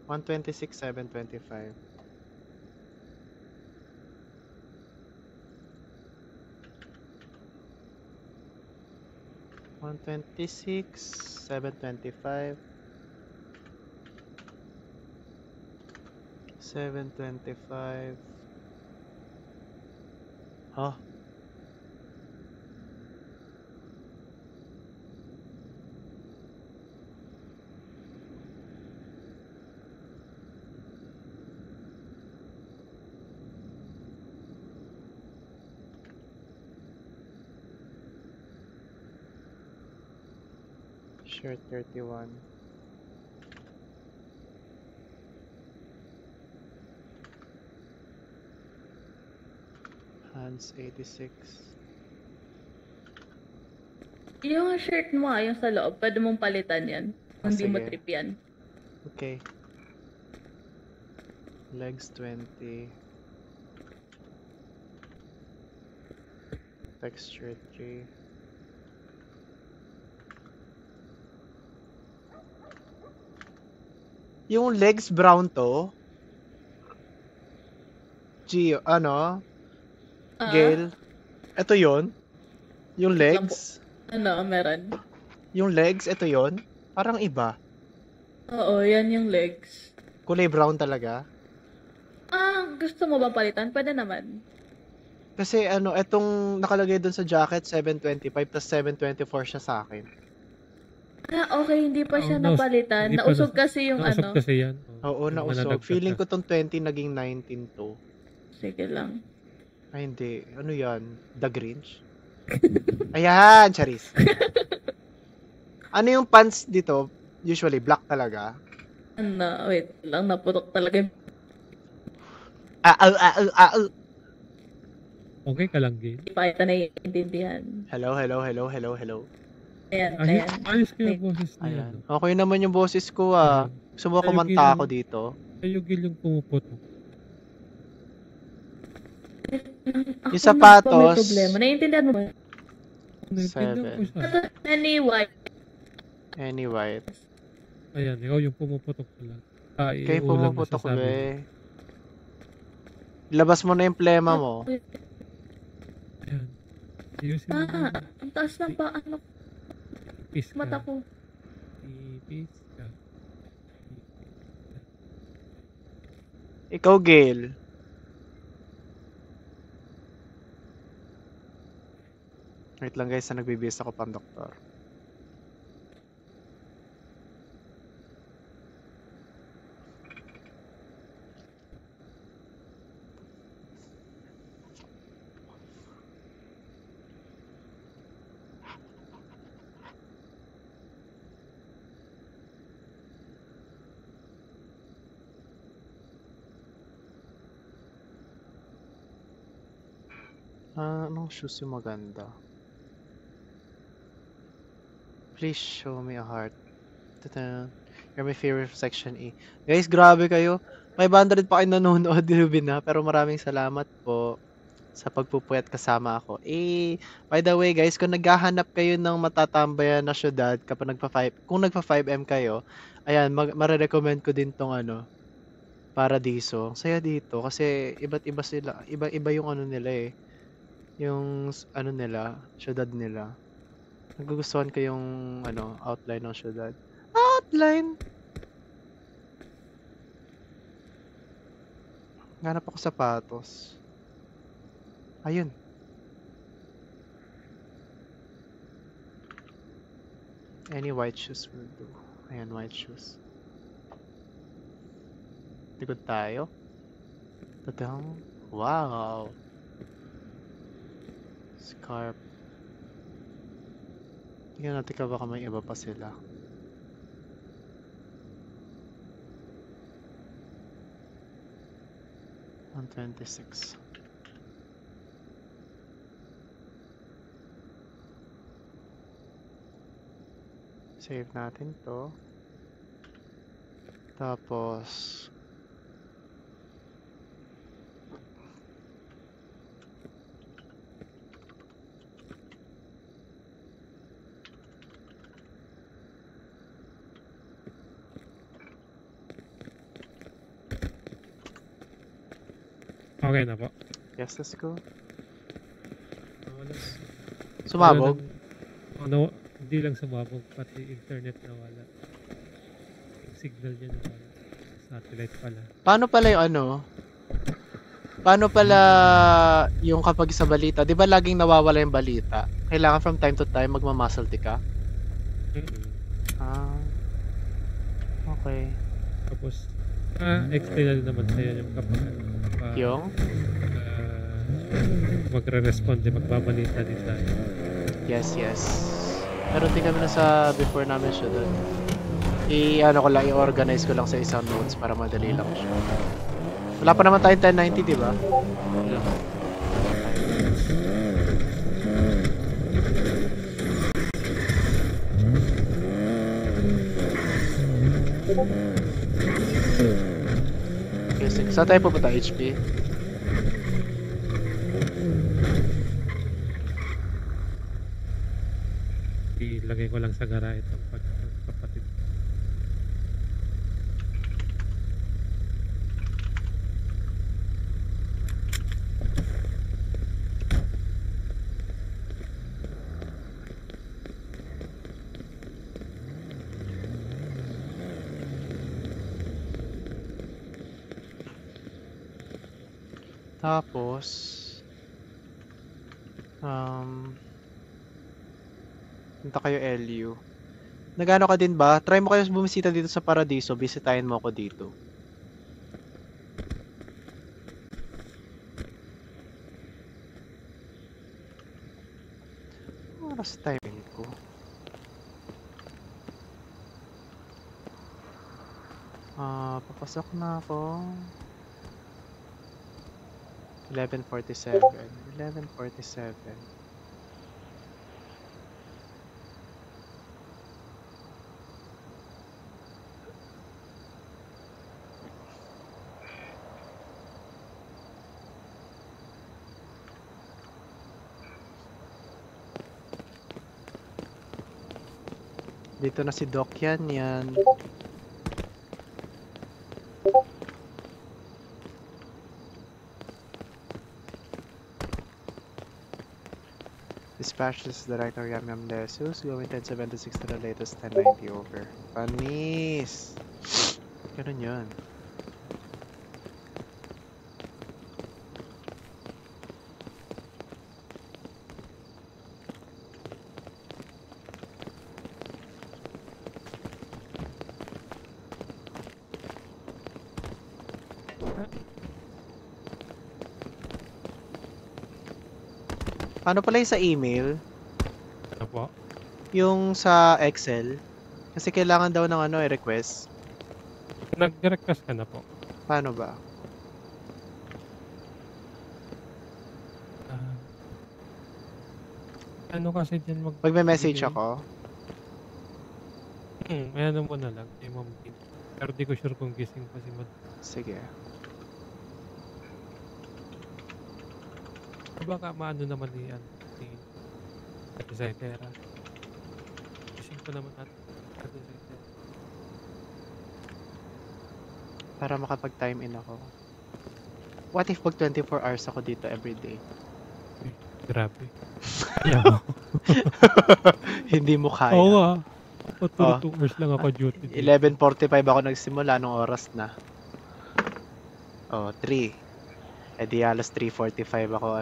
126, 725. $126, $725, $725. Huh? Shirt 31. Hands 86. Yung shirt mo, yung sa loob, pwede mong palitan yan. Hindi mo sige. trip yan. Okay. Legs 20. Texture 3. Yung legs brown to? Gio, ano? Gail? Ito yon? Yung legs? Ano, meron. Yung legs, ito yon? Parang iba. Oo, yan yung legs. Kulay brown talaga? Gusto mo ba palitan? Pwede naman. Kasi ano, etong nakalagay dun sa jacket, 725, tas 724 siya sa akin. Okay, hindi pa siya Oh, napalitan. hindi pa Nausog kasi yung nausog ano. kasi yan. Oo, Yung nausog. mananagdag Feeling ka. ko tong 20 naging 19 to. Sige lang. Ay, hindi. Ano yan? The Grinch? Ayan, Charis. Ano yung pants dito? Usually, black talaga. Wait lang, naputok talaga yung... Okay ka lang, Gail. Hindi pa ito naiintindihan. Hello. Ayan, ayan. Ayos ko yung boses niya. Ayan. Okay naman yung boses ko ah. Gusto mo kumanta ako dito? Kayo, Gail, yung pumuputok. Yung sapatos. May problema. Naiintindihan mo ba? 7. Any white. Any white. Ayan, ikaw yung pumuputok pala. Kayo pumuputok ko eh. Labas mo na yung plema mo. Ayan. Ayusin mo. Ang taas ng paa. Ano? Ipis ka. Mata ko. Ipis ka. Ikaw, Gail. Wait lang guys, na nagbibis ako pang doktor. Anong shoes yung maganda? Please show me a heart. Ta-da. You're my favorite section E. Guys, grabe kayo. 500 pa kayo nanonood, Ruben na. Pero maraming salamat po sa pagpupuyat kasama ako. By the way guys, kung naghahanap kayo ng matatambayan na syudad kapag kung nagpa 5M kayo, ayan, marirecommend ko din tong ano, Paradiso. Saya dito kasi iba't iba sila. Iba yung ano nila eh. Yung ano nila, syudad nila. Nagugustuhan ko yung ano, outline ng syudad. Outline! Hanap ako sapatos. Ayun. Any white shoes will do. Ayan, white shoes. Likod tayo. Tadang. Wow! Scarf. Tingnan natin ka baka may iba pa sila. $126. Save natin to. Tapos Okay na po. Yes, let's go. Wala. Sumabog? Ano, hindi lang sumabog, pati internet nawala. Yung signal niya nawala. Satellite pala. Paano pala yung ano? Paano pala yung kapag sa balita? Di ba laging nawawala yung balita? Kailangan from time to time magmamuscle ka? Ah. Okay. Tapos, explain na din naman sa'yo yung kapag yung? Magre-respond din, magbabalita din tayo. Yes. Meron din kami na sa before namin siya doon. I-ano ko lang, i-organize ko lang sa isang notes para madali lang siya. Wala pa naman tayong 1090, di ba? Wala. Okay, sige. Saan tayo pupunta? HP? Ilagay ko lang sa gara itong kapatid. Tapos punta kayo LU. Nagano ka din ba? Try mo kayo bumisita dito sa Paradiso, bisitahin mo ako dito. Oras timing ko. Papasok na ako. 11:47. Dito na si Doc yan. Dispatches Director Yam Lesus going 1076 to the latest 1090 over. Panis! Ganun yun. Paano pala yung sa email? Ano po? Yung sa Excel? Kasi kailangan daw ng request. Nag-request ka na po. Paano ba? Ano kasi dyan Magme-message ako? Ano mo na lang. Pero di ko sure kung gising pa si Mad. Sige. Baka maano naman ni Zaitera. Gising ko naman natin. Para makapag-time in ako. What if pag 24 hours ako dito everyday? Grabe. Ayaw. Hindi mo kaya. Oo nga. 2 hours lang ako duty. 11:45 ako nagsimula, anong oras na? 3. Eh di alas 3:45 ako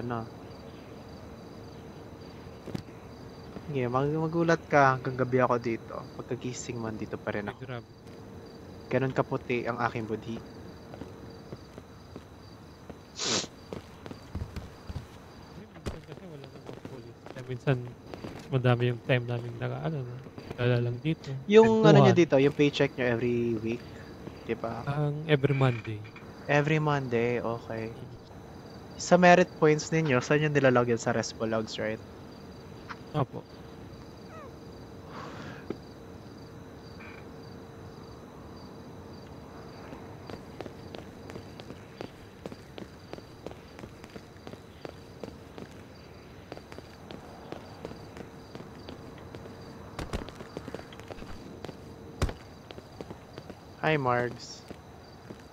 Sige, magulat ka hanggang gabi ako dito. Pagkagising man dito pa rin ako. Grabe. Ganon kaputi ang aking budhi. Minsan madami yung time namin nagala lang dito. Yung nyo dito, yung paycheck nyo every week, di ba? Every Monday. Every Monday, okay. Sa merit points ninyo, saan yung nilalagyan sa Respo logs, right? Opo. Hi, Margs.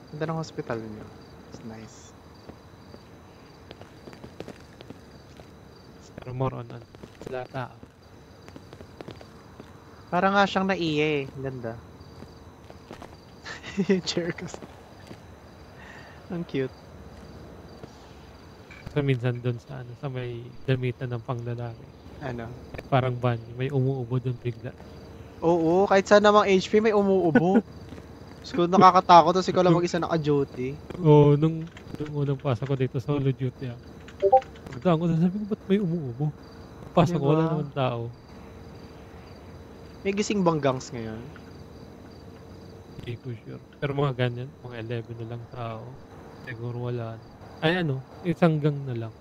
Ganda ng hospital niyo. It's nice. Pero more on ano, sila tao. Parang nga siyang naiye eh. Ganda. Yung chair kasi. Ang cute. So minsan doon sa ano, sa may damitan ng panglalaki. Ano? Parang banyo, may umuubo doon bigla. Oo, kahit saan namang HP may umuubo. Tapos kung nakakatakot, tapos ikaw lang mag-isa naka-duty. Oo, nung unang pasok ko dito, solo duty ako. Pagdaan ko, sabi ko, ba't may umuubo? Pasok ko, wala Diba? naman tao. May gising bang gangs ngayon? Hindi ko sure. Pero mga ganyan, mga 11 na lang tao. Siguro wala. Ay ano, isang gang na lang.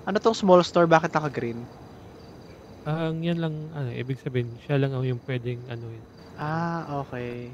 Ano tong small store? Bakit naka-green? Ang yan lang, ano, ibig sabihin, siya lang ang yung pwedeng ano yun. Ah, okay.